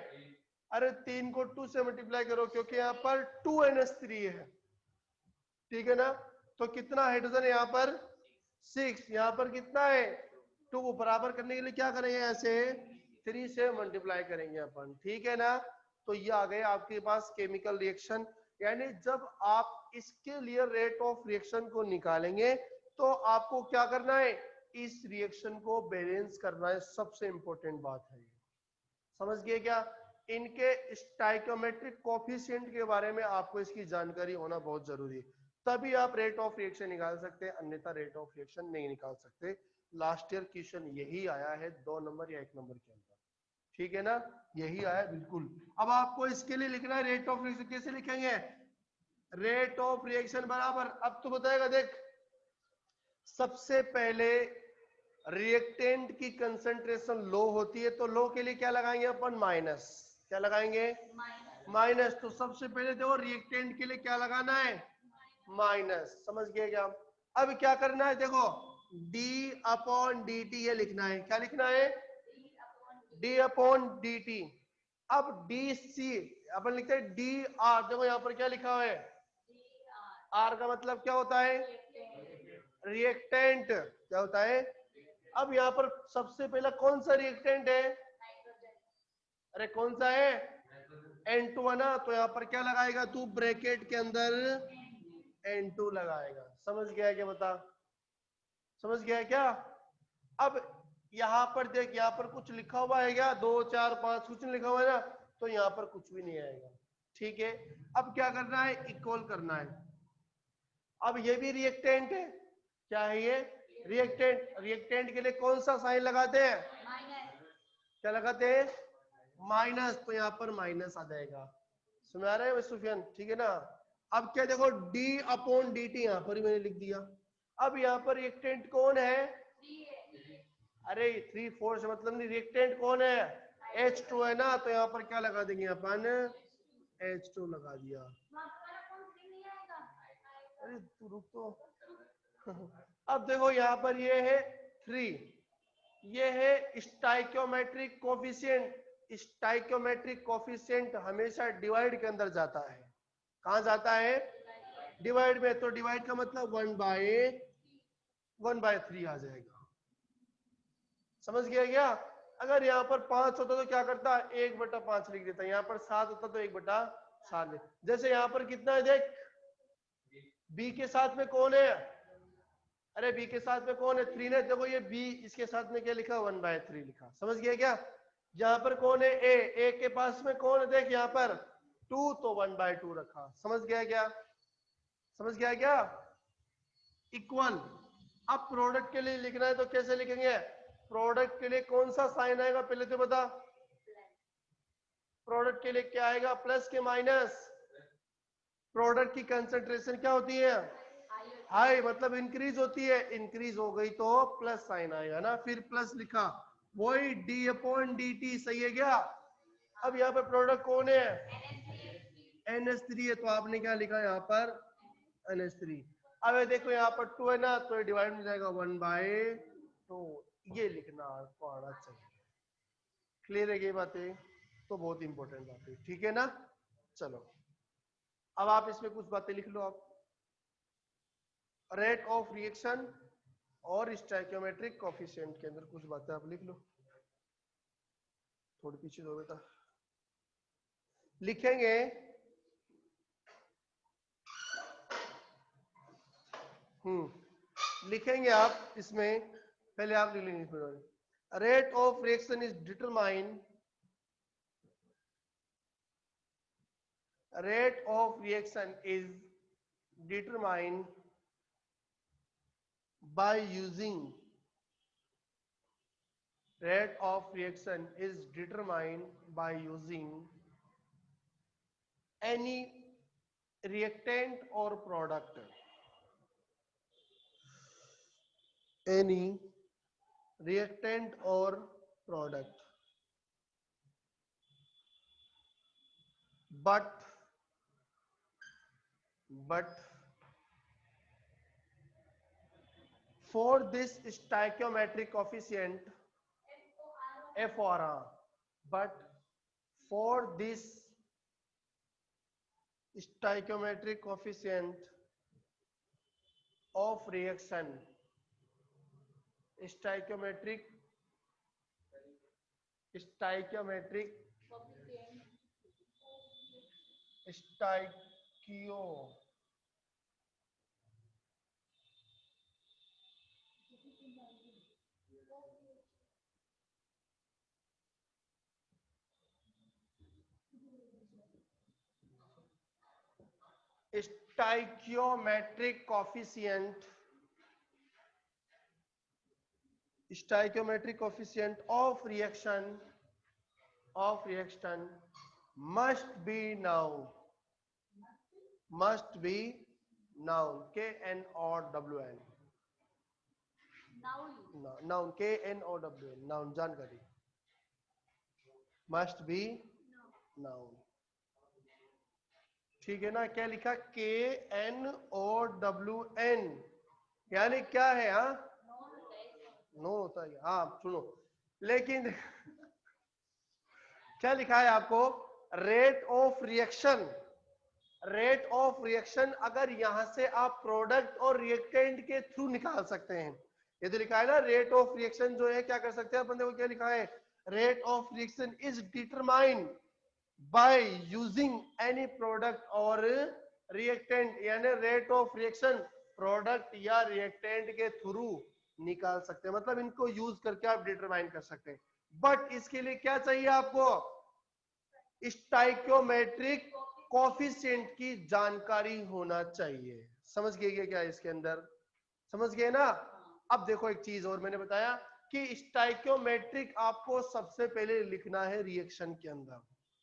अरे 3 को 2 से मल्टीप्लाई करो, क्योंकि यहाँ पर 2NH3 है। ठीक है ना? तो कितना हाइड्रोजन है यहाँ पर? 6। यहाँ पर कितना है? 2 को बराबर करने के लिए क्या करेंगे? ऐसे 3 से मल्टीप्लाई करेंगे अपन। ठीक है ना? तो ये आ गए आपके पास केमिकल रिएक्शन। यानी जब आप इसके लिए रेट ऑफ रिएक्शन को निकालेंगे तो आपको क्या करना है? इस रिएक्शन को बैलेंस करना है, सबसे इंपॉर्टेंट बात है। समझ गए क्या? इनके स्टाइकोमेट्रिक कोफिशिएंट के बारे में आपको इसकी जानकारी होना बहुत जरूरी है, तभी आप रेट ऑफ रिएक्शन निकाल सकते हैं, अन्यथा रेट ऑफ रिएक्शन नहीं निकाल सकते। लास्ट ईयर क्वेश्चन यही आया है 2 नंबर या 1 नंबर के अंदर, ठीक है ना, यही आया बिल्कुल। अब आपको इसके लिए लिखना है रेट ऑफ रिएक्शन, कैसे लिखेंगे? रेट ऑफ रिएक्शन बराबर, अब तो बताएगा देख, सबसे पहले रिएक्टेंट की कंसंट्रेशन लो होती है, तो लो के लिए क्या लगाएंगे अपन? माइनस। क्या लगाएंगे? माइनस। तो सबसे पहले देखो रिएक्टेंट के लिए क्या लगाना है? माइनस। समझ गए क्या? अब क्या करना है, देखो d अपॉन डी टी ये लिखना है। क्या लिखना है? d upon D T. अब डी सी अपन लिखते हैं डी आर। देखो यहां पर क्या लिखा हुआ है? आर का मतलब क्या होता है? रिएक्टेंट। क्या होता है? अब यहाँ पर सबसे पहला कौन सा रिएक्टेंट है? अरे कौन सा है? N2 है ना, तो यहाँ पर क्या लगाएगा तू? ब्रैकेट के अंदर N2 लगाएगा। समझ गया क्या? बता, समझ गया क्या? अब यहाँ पर देख, यहाँ पर कुछ लिखा हुआ है क्या? 2 4 5 कुछ नहीं लिखा हुआ है ना, तो यहाँ पर कुछ भी नहीं आएगा, ठीक है। अब क्या करना है? इक्वल करना है। अब ये भी रिएक्टेंट है, क्या है ये? रिएक्टेंट। रिएक्टेंट के लिए कौन सा साइन लगाते हैं? क्या लगाते हैं? माइनस। तो यहाँ पर माइनस आ जाएगा। सुना रहे हैं सुफियान? ठीक है ना। अब क्या देखो d अपॉन डी टी यहाँ पर ही मैंने लिख दिया। अब यहाँ पर रिएक्टेंट कौन है? अरे 3/4 से मतलब नहीं, रिएक्टेंट कौन है? H2 है ना, तो यहाँ पर क्या लगा देंगे अपन? H2 लगा दिया। अरे तू रुक तो। अब देखो यहाँ पर ये है 3, ये है स्टाइक्योमेट्रिक कोफिशिएंट। स्टाइक्योमेट्रिक कोफिशिएंट हमेशा डिवाइड के अंदर जाता है। कहां जाता है? डिवाइड में। तो डिवाइड का मतलब 1/3 आ जाएगा। समझ गया क्या? अगर यहाँ पर 5 होता तो क्या करता? 1/5 लिख देता। यहाँ पर 7 होता तो 1/7 लिख। जैसे यहाँ पर कितना है देख, बी के साथ में कौन है? अरे बी के साथ में कौन है? 3 ने। देखो ये बी, इसके साथ में क्या लिखा? 1/3 लिखा। समझ गया क्या? यहाँ पर कौन है? ए के पास में कौन है? देख यहाँ पर 2, तो 1/2 रखा। समझ गया क्या? समझ गया क्या? इक्वल। अब प्रोडक्ट के लिए लिखना है तो कैसे लिखेंगे? प्रोडक्ट के लिए कौन सा साइन आएगा पहले तो बता। प्रोडक्ट के लिए क्या आएगा? प्लस के माइनस? प्रोडक्ट की कंसंट्रेशन क्या होती है? हाई, मतलब इंक्रीज होती है। इंक्रीज हो गई तो प्लस साइन आएगा ना, फिर प्लस लिखा, वही d अपॉन डी टी। सही है क्या? अब यहाँ पर प्रोडक्ट कौन है? NH3 है, तो आपने क्या लिखा यहाँ पर? NH3। अब ये देखो यहाँ पर 2 है ना, तो ये डिवाइड में जाएगा 1/2। ये लिखना आपको आना चाहिए। क्लियर है ये बातें? तो बहुत इंपॉर्टेंट बात है, ठीक है ना। चलो अब आप इसमें कुछ बातें लिख लो। आप रेट ऑफ रिएक्शन और स्टाइकियोमेट्रिक कोफिशिएंट के अंदर कुछ बातें आप लिख लो। थोड़ी पीछे दो बेटा, लिखेंगे लिखेंगे आप इसमें, पहले आप लिख लेंगे। Rate of reaction is determine, rate of reaction is determined by using, rate of reaction is determined by using any reactant or product, any reactant or product, but for this stoichiometric coefficient FR, but for this stoichiometric coefficient of reaction, stoichiometric stoichio stoichiometric coefficient of reaction must be noun kn or wn noun kn or wn noun जानकारी must be noun ठीक है ना क्या लिखा के N O W N यानी क्या है हाँ नो होता है हाँ सुनो लेकिन क्या लिखा है आपको रेट ऑफ रिएक्शन अगर यहां से आप प्रोडक्ट और रिएक्टेंट के थ्रू निकाल सकते हैं ये तो लिखा है ना रेट ऑफ रिएक्शन जो है क्या कर सकते हैं अपन देखो क्या लिखा है rate of reaction is determined by using any product और रिएक्टेंट यानी रेट ऑफ रिएक्शन प्रोडक्ट या रिएक्टेंट के थ्रू निकाल सकते हैं मतलब इनको यूज करके आप डिटरमाइन कर सकते हैं बट इसके लिए क्या चाहिए आपको स्टाइकियोमेट्रिक कोफिशिएंट की जानकारी होना चाहिए समझ गए क्या इसके अंदर समझ गए ना अब देखो एक चीज और मैंने बताया कि स्टाइकियोमेट्रिक आपको सबसे पहले लिखना है रिएक्शन के अंदर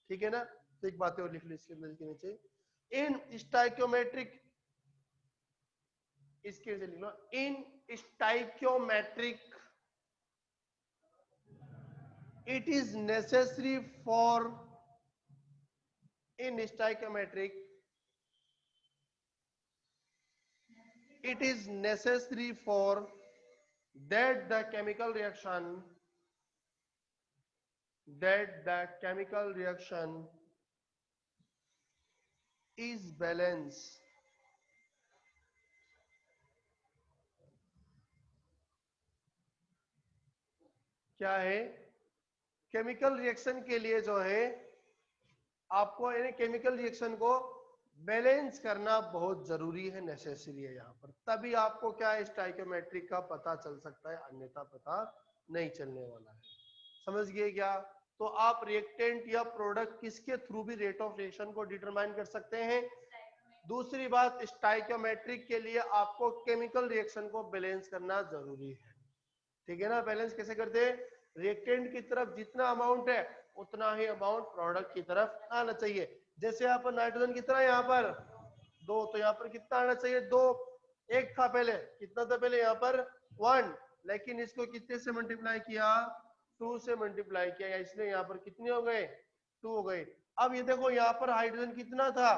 ठीक है ना तो एक बात और लिख लो इसके अंदर के नीचे इन स्टाइकियोमेट्रिक इसके नीचे लिख लो इन stoichiometric it is necessary for in stoichiometric it is necessary for that the chemical reaction is balanced क्या है केमिकल रिएक्शन के लिए जो है आपको यानी केमिकल रिएक्शन को बैलेंस करना बहुत जरूरी है नेसेसरी है यहाँ पर तभी आपको क्या है स्टाइकियोमेट्रिक का पता चल सकता है अन्यथा पता नहीं चलने वाला है समझ गए क्या तो आप रिएक्टेंट या प्रोडक्ट किसके थ्रू भी रेट ऑफ रिएक्शन को डिटरमाइन कर सकते हैं दूसरी बात स्टाइकियोमेट्रिक के लिए आपको केमिकल रिएक्शन को बैलेंस करना जरूरी है ठीक है ना बैलेंस कैसे करते हैं रिएक्टेंट की तरफ जितना अमाउंट है उतना ही अमाउंट प्रोडक्ट की तरफ आना चाहिए जैसे यहाँ पर नाइट्रोजन कितना है यहाँ पर 2 तो यहाँ पर कितना आना चाहिए 2 एक था पहले कितना था पहले यहाँ पर 1 लेकिन इसको कितने से मल्टीप्लाई किया 2 से मल्टीप्लाई किया इसलिए यहाँ पर कितने हो गए 2 हो गए अब ये देखो यहाँ पर हाइड्रोजन कितना था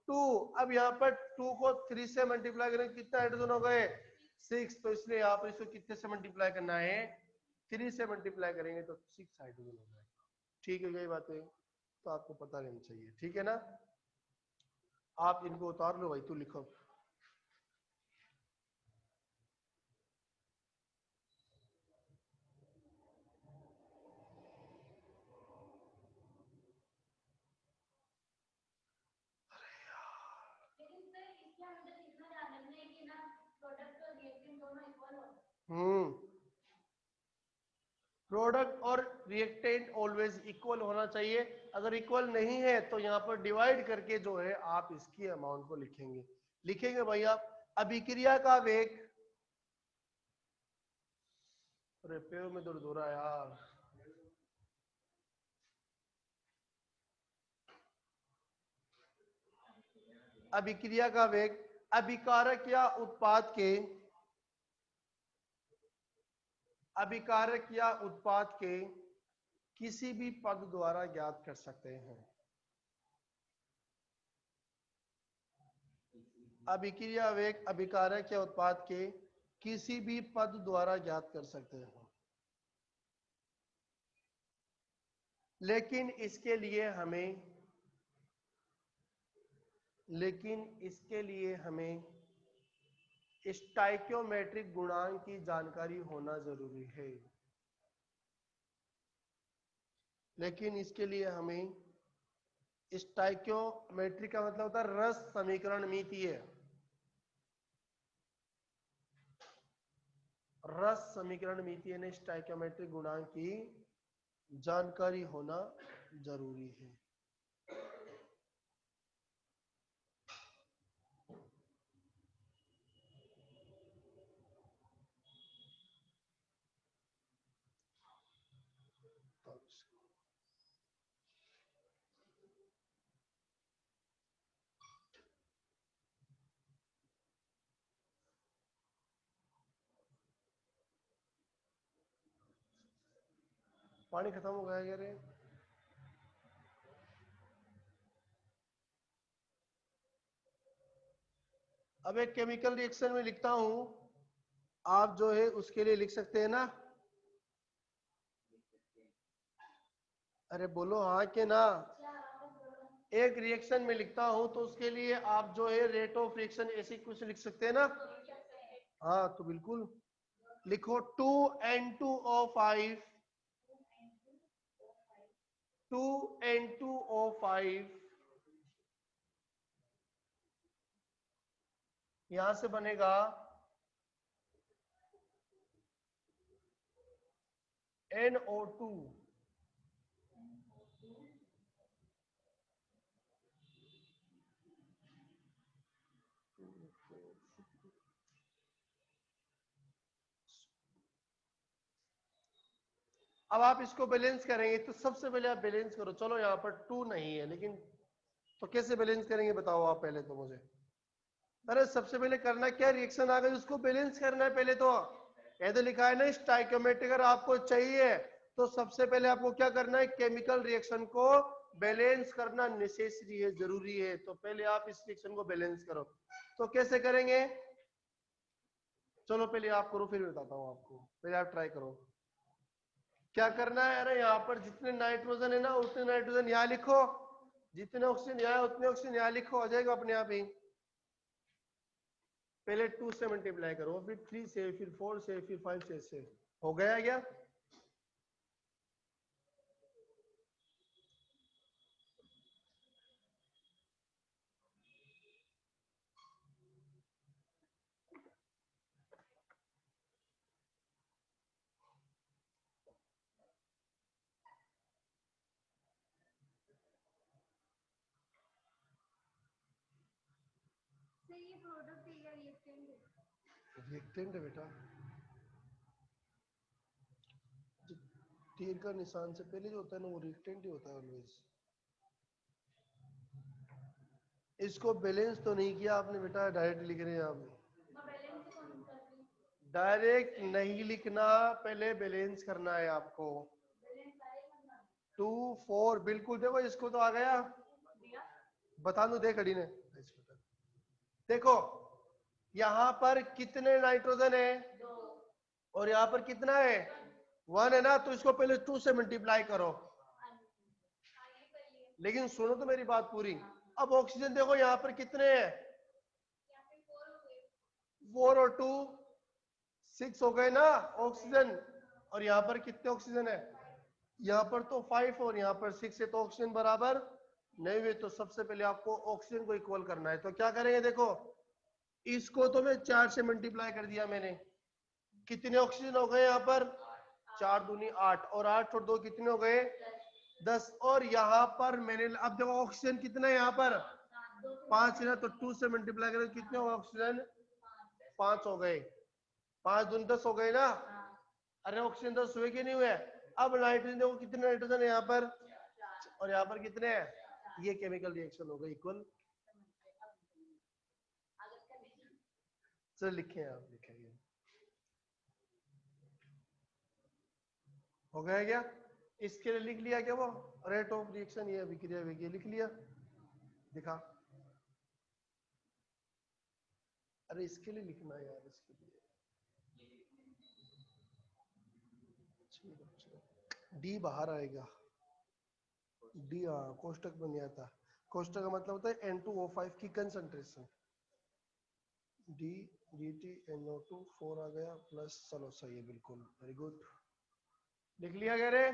2 अब यहाँ पर 2 को 3 से मल्टीप्लाई करें कितना हाइड्रोजन हो गए 6 तो इसलिए यहाँ पर इसको कितने से मल्टीप्लाई करना है 3 से मल्टीप्लाई करेंगे तो 6 हाइड्रोजन हो जाएगा ठीक है यही बात है तो आपको पता रहना चाहिए ठीक है ना आप इनको उतार लो भाई तू लिखो प्रोडक्ट और रिएक्टेंट ऑलवेज इक्वल होना चाहिए अगर इक्वल नहीं है तो यहाँ पर डिवाइड करके जो है आप इसकी अमाउंट को लिखेंगे भाई आप अभिक्रिया का वेग अरे पैर में दर्द हो रहा है यार अभिक्रिया का वेग अभिकारक या उत्पाद के किसी भी पद द्वारा ज्ञात कर सकते हैं अभिक्रिया वेग अभिकारक या उत्पाद के किसी भी पद द्वारा ज्ञात कर सकते हैं लेकिन इसके लिए हमें स्टाइकियोमेट्रिक गुणांक की जानकारी होना जरूरी है लेकिन इसके लिए हमें स्टाइकियोमेट्रिक का मतलब होता है रस समीकरण मितीय रस समीकरण मितीय ने स्टाइकियोमेट्रिक गुणांक की जानकारी होना जरूरी है पानी खत्म हो गया यार। अब एक केमिकल रिएक्शन में लिखता हूं, आप जो है उसके लिए लिख सकते हैं ना? अरे बोलो हाँ के ना। एक रिएक्शन में लिखता हूं तो उसके लिए आप जो है रेट ऑफ रिएक्शन ऐसे कुछ लिख सकते हैं ना? हाँ तो बिल्कुल लिखो 2N2O5 2N2O5 यहां से बनेगा NO2। अब आप इसको बैलेंस करेंगे तो सबसे पहले आप बैलेंस करो। चलो यहाँ पर 2 नहीं है, लेकिन तो कैसे बैलेंस करेंगे बताओ आप पहले तो मुझे। अरे सबसे पहले करना क्या, रिएक्शन आ गई उसको बैलेंस करना है पहले तो। ये तो लिखा है ना स्टोइकियोमेट्रिक, अगर आपको चाहिए तो सबसे पहले आपको क्या करना है, केमिकल रिएक्शन को बैलेंस करना नेसेसरी है, जरूरी है। तो पहले आप इस रिएक्शन को बैलेंस करो। तो कैसे करेंगे, चलो पहले आप करो फिर बताता हूँ आपको। पहले आप ट्राई करो क्या करना है। अरे यहाँ पर जितने नाइट्रोजन है ना उतने नाइट्रोजन यहाँ लिखो, जितने ऑक्सीजन यहाँ उतने ऑक्सीजन यहाँ लिखो, आ जाएगा अपने आप ही। पहले 2 से मल्टीप्लाई करो, फिर 3 से, फिर 4 से, फिर 5 से, ऐसे हो गया क्या? सर ये प्रोडक्ट है या रिएक्टेंट है? रिएक्टेंट है बेटा, जो तीर का निशान से पहले जो होता है ना वो रिएक्टेंट ही होता है ऑलवेज। इसको बैलेंस तो नहीं किया आपने बेटा, डायरेक्ट लिख रहे हैं आप। मैं बैलेंस ही कौन कर रही हूँ? डायरेक्ट नहीं लिखना, पहले बैलेंस करना है आपको। बैलेंस सारे करना 2 4 बिल्कुल, देखो इसको तो आ गया, दिया। बता दो दे खड़ी ने। देखो यहाँ पर कितने नाइट्रोजन है दो। और यहाँ पर कितना है 1 है ना, तो इसको पहले 2 से मल्टीप्लाई करो। आगे कर लिए। लेकिन सुनो तो मेरी बात पूरी। अब ऑक्सीजन देखो यहाँ पर कितने हैं, यहाँ पे 4 हो गए। 4 और 2 6 हो गए ना ऑक्सीजन। और यहाँ पर कितने ऑक्सीजन है, यहाँ पर तो 5 और यहाँ पर 6 है, तो ऑक्सीजन बराबर नहीं हुए। तो सबसे पहले आपको ऑक्सीजन को इक्वल करना है। तो क्या करेंगे, देखो इसको तो मैं 4 से मल्टीप्लाई कर दिया मैंने, कितने ऑक्सीजन हो गए यहाँ पर, 4 दूनी 8, और 8 और 2 कितने हो गए 10। और यहाँ पर मैंने अब देखो ऑक्सीजन कितना है यहाँ पर 5 है ना, तो 2 से मल्टीप्लाई करें कितने हो गए ऑक्सीजन 5 हो गए, 5 दूनी 10 हो गए ना। अरे ऑक्सीजन 10 हुए कि नहीं हुए। अब नाइट्रोजन देखो कितने नाइट्रोजन है यहाँ पर और यहाँ पर कितने हैं, ये केमिकल रिएक्शन हो गई इक्वल। चल लिखे आप, लिखेंगे हो गया क्या, इसके लिए लिख लिया क्या वो रेट ऑफ रिएक्शन, ये अभिक्रिया वेग लिख लिया, दिखा। अरे इसके लिए लिखना है यार, इसके लिए डी बाहर आएगा, डी हाँ कोष्टक बन गया था। कोष्टक का मतलब होता है N2O5 की कंसंट्रेशन, डी dt NO2 4 आ गया प्लस, चलो सही है बिल्कुल, वेरी गुड, लिख लिया क्या रे।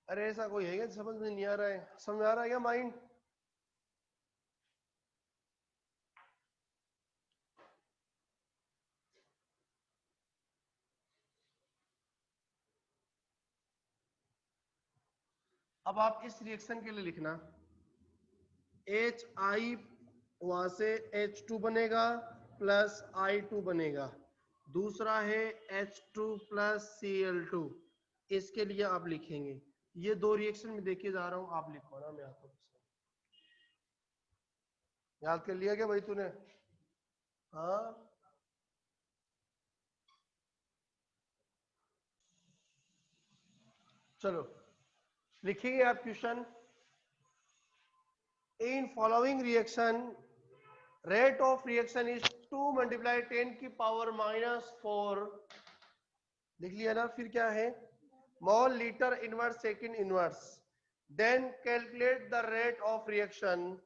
अरे ऐसा कोई है क्या समझ में नहीं आ रहा है, समझ आ रहा है क्या माइंड। अब आप इस रिएक्शन के लिए लिखना HI, वहां से H2 बनेगा प्लस I2 बनेगा, दूसरा है H2 प्लस Cl2, इसके लिए आप लिखेंगे। ये दो रिएक्शन में देखे जा रहा हूं, आप लिखो ना, मैं आता हूं। याद कर लिया क्या भाई तूने? हाँ चलो लिखिए आप question. In following reaction rate of reaction is 2 multiply 10 की पावर -4। लिख लिया ना? फिर क्या है? Mole litre inverse second inverse. Then calculate the rate of reaction,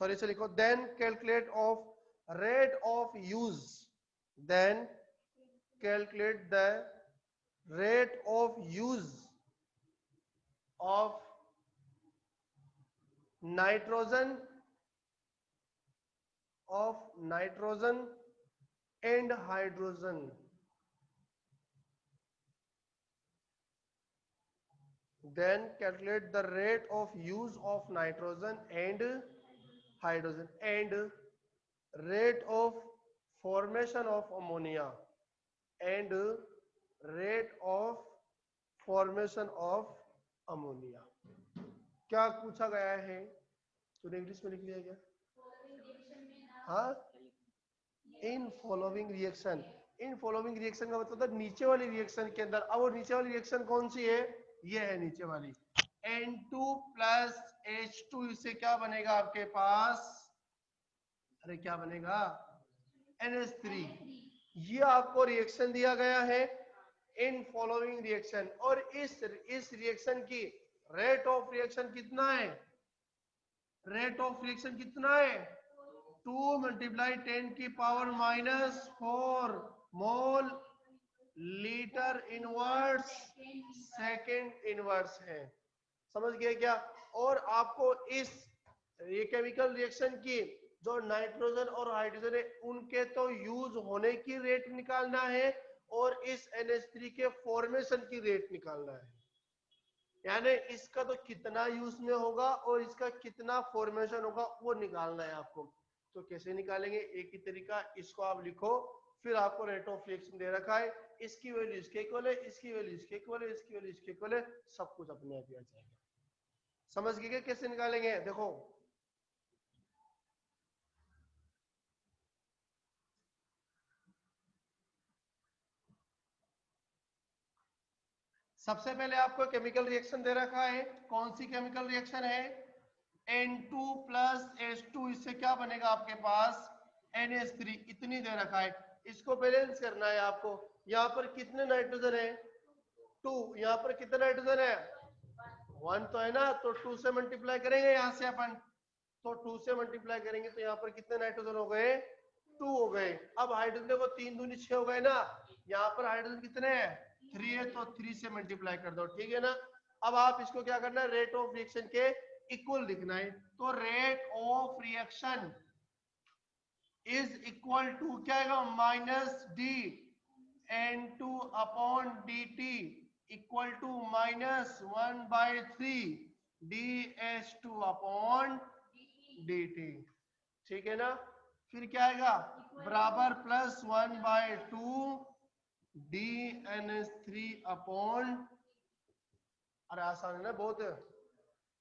sorry से लिखो, then calculate of rate of use, then calculate the rate of use of nitrogen and hydrogen. Then calculate the rate of use of nitrogen and hydrogen and rate of formation of ammonia and rate of formation of ammonia। क्या पूछा गया है? तूने English में लिख लिया क्या? हाँ, in following reaction. In following reaction का मतलब नीचे वाली रिएक्शन के अंदर। अब वो नीचे वाली रिएक्शन कौन सी है? ये है नीचे वाली। N2 प्लस H2 इससे क्या बनेगा आपके पास? अरे क्या बनेगा? NH3। ये आपको रिएक्शन दिया गया है इन फॉलोइंग रिएक्शन, और इस रिएक्शन की रेट ऑफ रिएक्शन कितना है? रेट ऑफ रिएक्शन कितना है? 2 मल्टीप्लाई 10 की पावर -4 मोल लीटर इनवर्स सेकेंड इनवर्स है। समझ गए क्या? और आपको इस ये केमिकल रिएक्शन की जो नाइट्रोजन और हाइड्रोजन है उनके तो यूज होने की रेट निकालना है और इस NH3 के फॉर्मेशन की रेट निकालना है। यानी इसका तो कितना यूज में होगा और इसका कितना फॉर्मेशन होगा वो निकालना है आपको। तो कैसे निकालेंगे? एक ही तरीका, इसको आप लिखो, फिर आपको रेट ऑफ रिएक्शन दे रखा है, इसकी वैल्यू इसके इक्वल है, इसकी वैल्यू इसके इक्वल है, इसकी वैल्यू इसके इक्वल है, सब कुछ अपने आप ही आ जाएगा। समझ गए कैसे निकालेंगे? देखो सबसे पहले आपको केमिकल रिएक्शन दे रखा है। कौन सी केमिकल रिएक्शन है? N2 प्लस H2 इससे क्या बनेगा आपके पास? NH3। इतनी दे रखा है, इसको बैलेंस करना है आपको। यहाँ पर कितने नाइट्रोजन है? 2। यहाँ पर कितने नाइट्रोजन है? 1 तो है ना, तो 2 से मल्टीप्लाई करेंगे यहाँ से अपन। तो 2 से मल्टीप्लाई करेंगे तो यहाँ पर कितने नाइट्रोजन हो गए? 2 हो गए। अब हाइड्रोजन देखो 3 दूनी 6 हो गए ना, यहाँ पर हाइड्रोजन कितने हैं? 3 है, तो 3 से मल्टीप्लाई कर दो, ठीक है ना। अब आप इसको क्या करना है? रेट ऑफ रिएक्शन के इक्वल लिखना है। तो rate of reaction is equal to क्या आएगा? -d N2 upon dt equal to -1/3 dH2 upon dt। ठीक है ना। फिर क्या आएगा? बराबर +1/2 dNH3 अपॉन, अरे आसान है ना बहुत।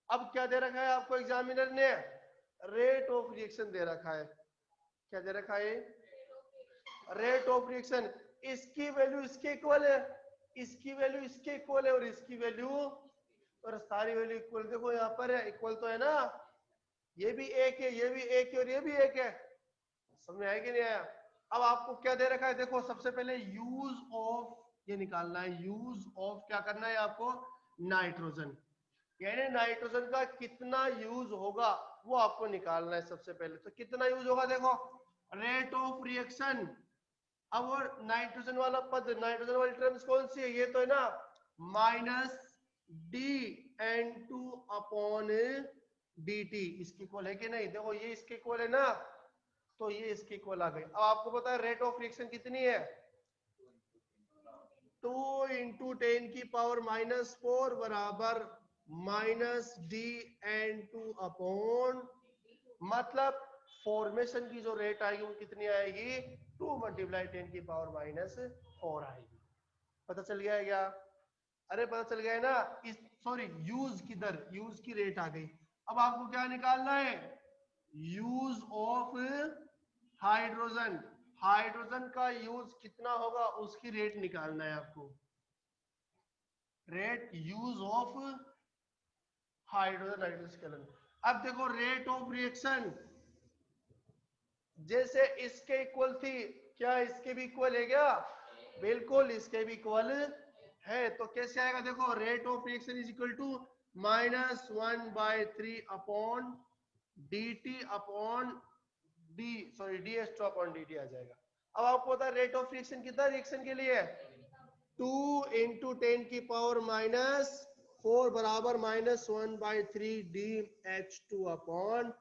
अब क्या दे रखा है आपको एग्जामिनर ने? रेट ऑफ रिएक्शन दे रखा है। क्या दे रखा है? Rate of reaction. इसकी वैल्यू इसके इक्वल है, इसकी वैल्यू इसके इक्वल है और इसकी वैल्यू, और सारी वैल्यू इक्वल। देखो यहाँ पर है, इक्वल तो है ना। ये भी एक है, ये भी एक है और ये भी एक है। समझ में आया कि नहीं आया? अब आपको क्या दे रखा है? देखो सबसे पहले यूज ऑफ ये निकालना है। यूज ऑफ क्या करना है आपको? नाइट्रोजन। यानी नाइट्रोजन का कितना यूज होगा वो आपको निकालना है सबसे पहले। तो कितना यूज होगा देखो, रेट ऑफ रिएक्शन। अब वो नाइट्रोजन वाला पद, नाइट्रोजन वाली टर्म्स कौन सी है? ये तो है ना, -dN2 अपॉन dt। इसकी इक्वल है कि नहीं? देखो ये इसके इक्वल है ना, तो ये इसके इक्वल आ गई। अब आपको पता है रेट ऑफ रिएक्शन कितनी है? 2 × 10 की पावर -4 बराबर -dN2 अपॉन, मतलब फॉर्मेशन की जो रेट आएगी वो कितनी आएगी? 2 × 10 की पावर -4 आएगी। पता चल गया है क्या? अरे पता चल गया है ना। इस सॉरी यूज की दर, यूज की रेट आ गई। अब आपको क्या निकालना है? यूज ऑफ हाइड्रोजन, हाइड्रोजन का यूज कितना होगा उसकी रेट निकालना है आपको, rate use of hydrogen nitrogen. अब देखो रेट ऑफ रिएक्शन जैसे इसके इक्वल थी, क्या इसके भी इक्वल है क्या? बिल्कुल इसके भी इक्वल है। तो कैसे आएगा देखो, rate of reaction is equal to -1/3 upon dt upon D, sorry ds two upon dt आ जाएगा। अब आपको पता है रेट ऑफ रिएक्शन कितना रिएक्शन के लिए है, 2 इंटू 10 की पावर -4 बराबर -1/3 dH2 अपॉन,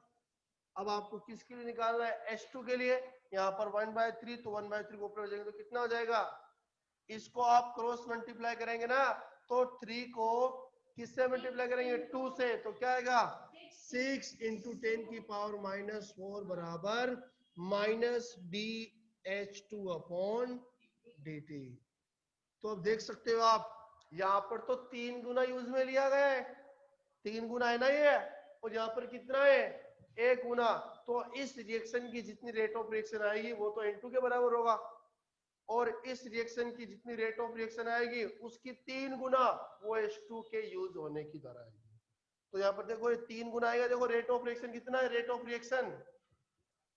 अब आपको किसके लिए निकालना है, H2 के लिए। यहाँ पर 1/3 तो 1/3 को ऊपर हो जाएंगे तो कितना हो जाएगा, इसको आप क्रॉस मल्टीप्लाई करेंगे ना तो 3 को किससे मल्टीप्लाई करेंगे, 2 से, तो क्या आएगा 6 इंटू 10 की पावर -4 बराबर -dH2 अपॉन dt। तो अब देख सकते हो आप यहाँ पर तो 3 गुना यूज में लिया गया है, 3 गुना है ना ये, और यहाँ पर कितना है 1 गुना। तो इस रिएक्शन की जितनी रेट ऑफ रिएक्शन आएगी वो तो N2 के बराबर होगा, और इस रिएक्शन की जितनी रेट ऑफ रिएक्शन आएगी उसकी 3 गुना वो H2 के यूज होने की दर आएगी। तो यहाँ पर देखो ये 3 गुना आएगा। देखो रेट ऑफ रिएक्शन कितना है, rate of reaction,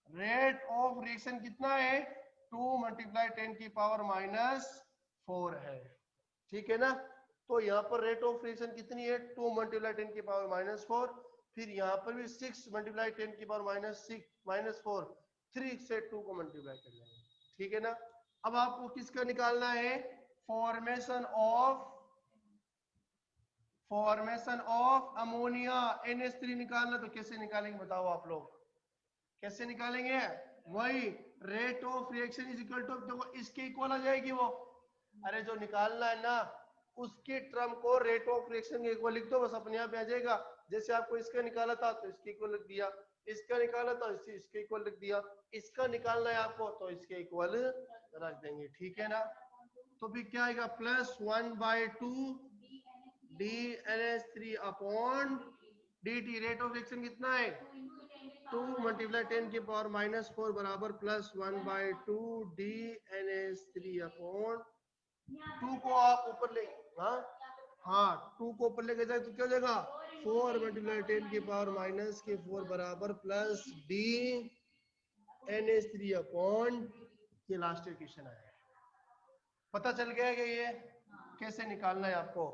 rate of reaction कितना है 2 × 10 की पावर -4 है, ठीक है ना। तो यहाँ पर रेट ऑफ रिएक्शन कितनी है 2 × 10 की पावर -4, फिर यहाँ पर भी 6 × 10 की पावर -4, 3 से 2 को मल्टीप्लाई कर लेंगे, ठीक है ना। अब आपको किसका निकालना है, फॉर्मेशन ऑफ अमोनिया NH3 निकालना। तो कैसे निकालेंगे बताओ आप लोग, कैसे निकालेंगे, वही rate of reaction is equal to, देखो इसके इक्वल आ जाएगी वो, अरे जो निकालना है ना उसकी टर्म को रेट ऑफ रिएक्शन के इक्वल लिख दो, बस अपने आप आ जाएगा। जैसे आपको इसका निकाला था तो इसके इक्वल लिख दिया, इसका निकाला था इसके इक्वल लिख दिया, इसका निकालना है आपको तो इसके इक्वल रख देंगे, ठीक है ना। तो फिर क्या आएगा +1/2 dNH3 upon dt, rate of reaction कितना है 2 × 10 की पावर -4 बराबर +1/2 dNH3 अपॉन, 2 को आप ऊपर ले, हाँ 2 को ऊपर लेके जाए तो क्या हो जाएगा 4 × 10 की पावर -4 बराबर प्लस dNH3 अपॉन, ये लास्ट इक्वेशन आया। पता चल गया कि ये कैसे निकालना है आपको,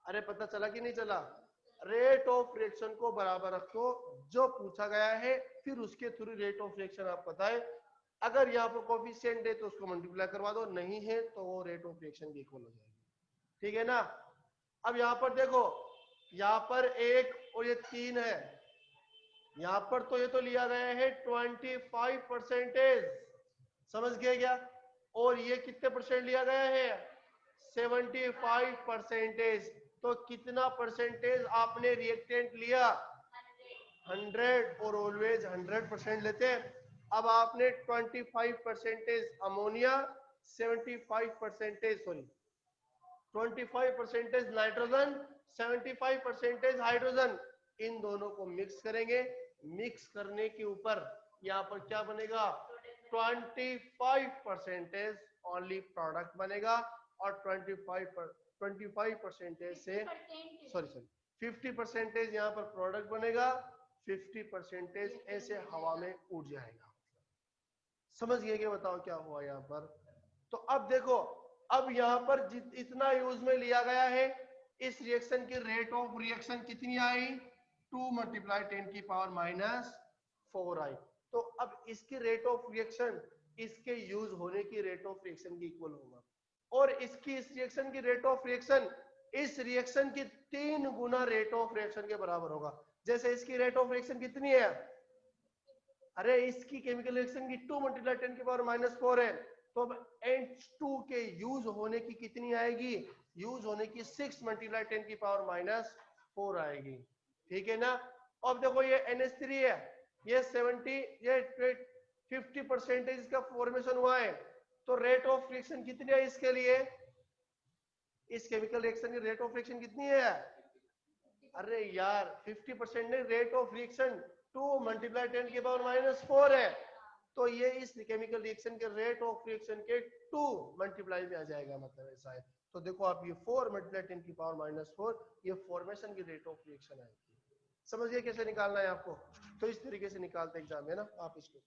अरे पता चला कि नहीं चला। रेट ऑफ रिएक्शन को बराबर रखो जो पूछा गया है, फिर उसके थ्रू रेट ऑफ रिएक्शन आप बताएं। अगर यहाँ पर कोफिशिएंट है तो उसको मल्टीप्लाई करवा दो, नहीं है तो वो रेट ऑफ रिएक्शन के इक्वल हो जाएगी, ठीक है ना। अब यहाँ पर देखो, यहाँ पर 1 और ये 3 है, यहाँ पर तो ये तो लिया गया है 25%, समझ गए क्या, और ये कितने परसेंट लिया गया है 75%। तो कितना परसेंटेज आपने रिएक्टेंट लिया 100, और ऑलवेज 100% लेते हैं। अब आपने 25% अमोनिया, 25% नाइट्रोजन, 75% हाइड्रोजन, इन दोनों को मिक्स करेंगे। मिक्स करने के ऊपर यहाँ पर क्या बनेगा 25% ओनली प्रोडक्ट बनेगा, और 25% से 50% यहाँ पर प्रोडक्ट बनेगा, 50% ऐसे हवा में उड़ जाएगा। समझ गए कि बताओ क्या हुआ यहाँ पर। तो अब देखो, अब यहाँ पर इतना यूज में लिया गया है, इस रिएक्शन की रेट ऑफ रिएक्शन कितनी आई 2 × 10 की पावर -4 आई। तो अब इसकी रेट ऑफ रिएक्शन इसके यूज होने की रेट ऑफ रिएक्शन के इक्वल होगा, और इसकी इस रिएक्शन की रेट ऑफ रिएक्शन इस रिएक्शन की 3 गुना रेट ऑफ रिएक्शन के बराबर होगा। जैसे इसकी रेट ऑफ रिएक्शन कितनी है, अरे इसकी केमिकल रिएक्शन की 2 × 10 की पावर -4 है, तो अब H2 के यूज होने की कितनी आएगी, यूज होने की 6 × 10 की पावर -4 आएगी, ठीक है ना। अब देखो ये NH3 है, ये 50% इसका फॉर्मेशन हुआ है, तो रेट ऑफ रिएक्शन कितनी है इसके लिए, इस केमिकल रिएक्शन की रेट ऑफ रिएक्शन कितनी है, अरे यार 50% नहीं, रेट ऑफ रिएक्शन 2 मल्टीप्लाई 10 की पावर -4 है, तो ये इस केमिकल रिएक्शन के रेट ऑफ रिएक्शन के 2 मल्टीप्लाई में आ जाएगा, मतलब ऐसा है। तो देखो आप ये 4 मल्टीप्लाई 10 की पावर -4 ये फॉर्मेशन की रेट ऑफ रिएक्शन आएगी। समझिए कैसे निकालना है आपको, तो इस तरीके से निकालते एग्जाम है ना, आप इसको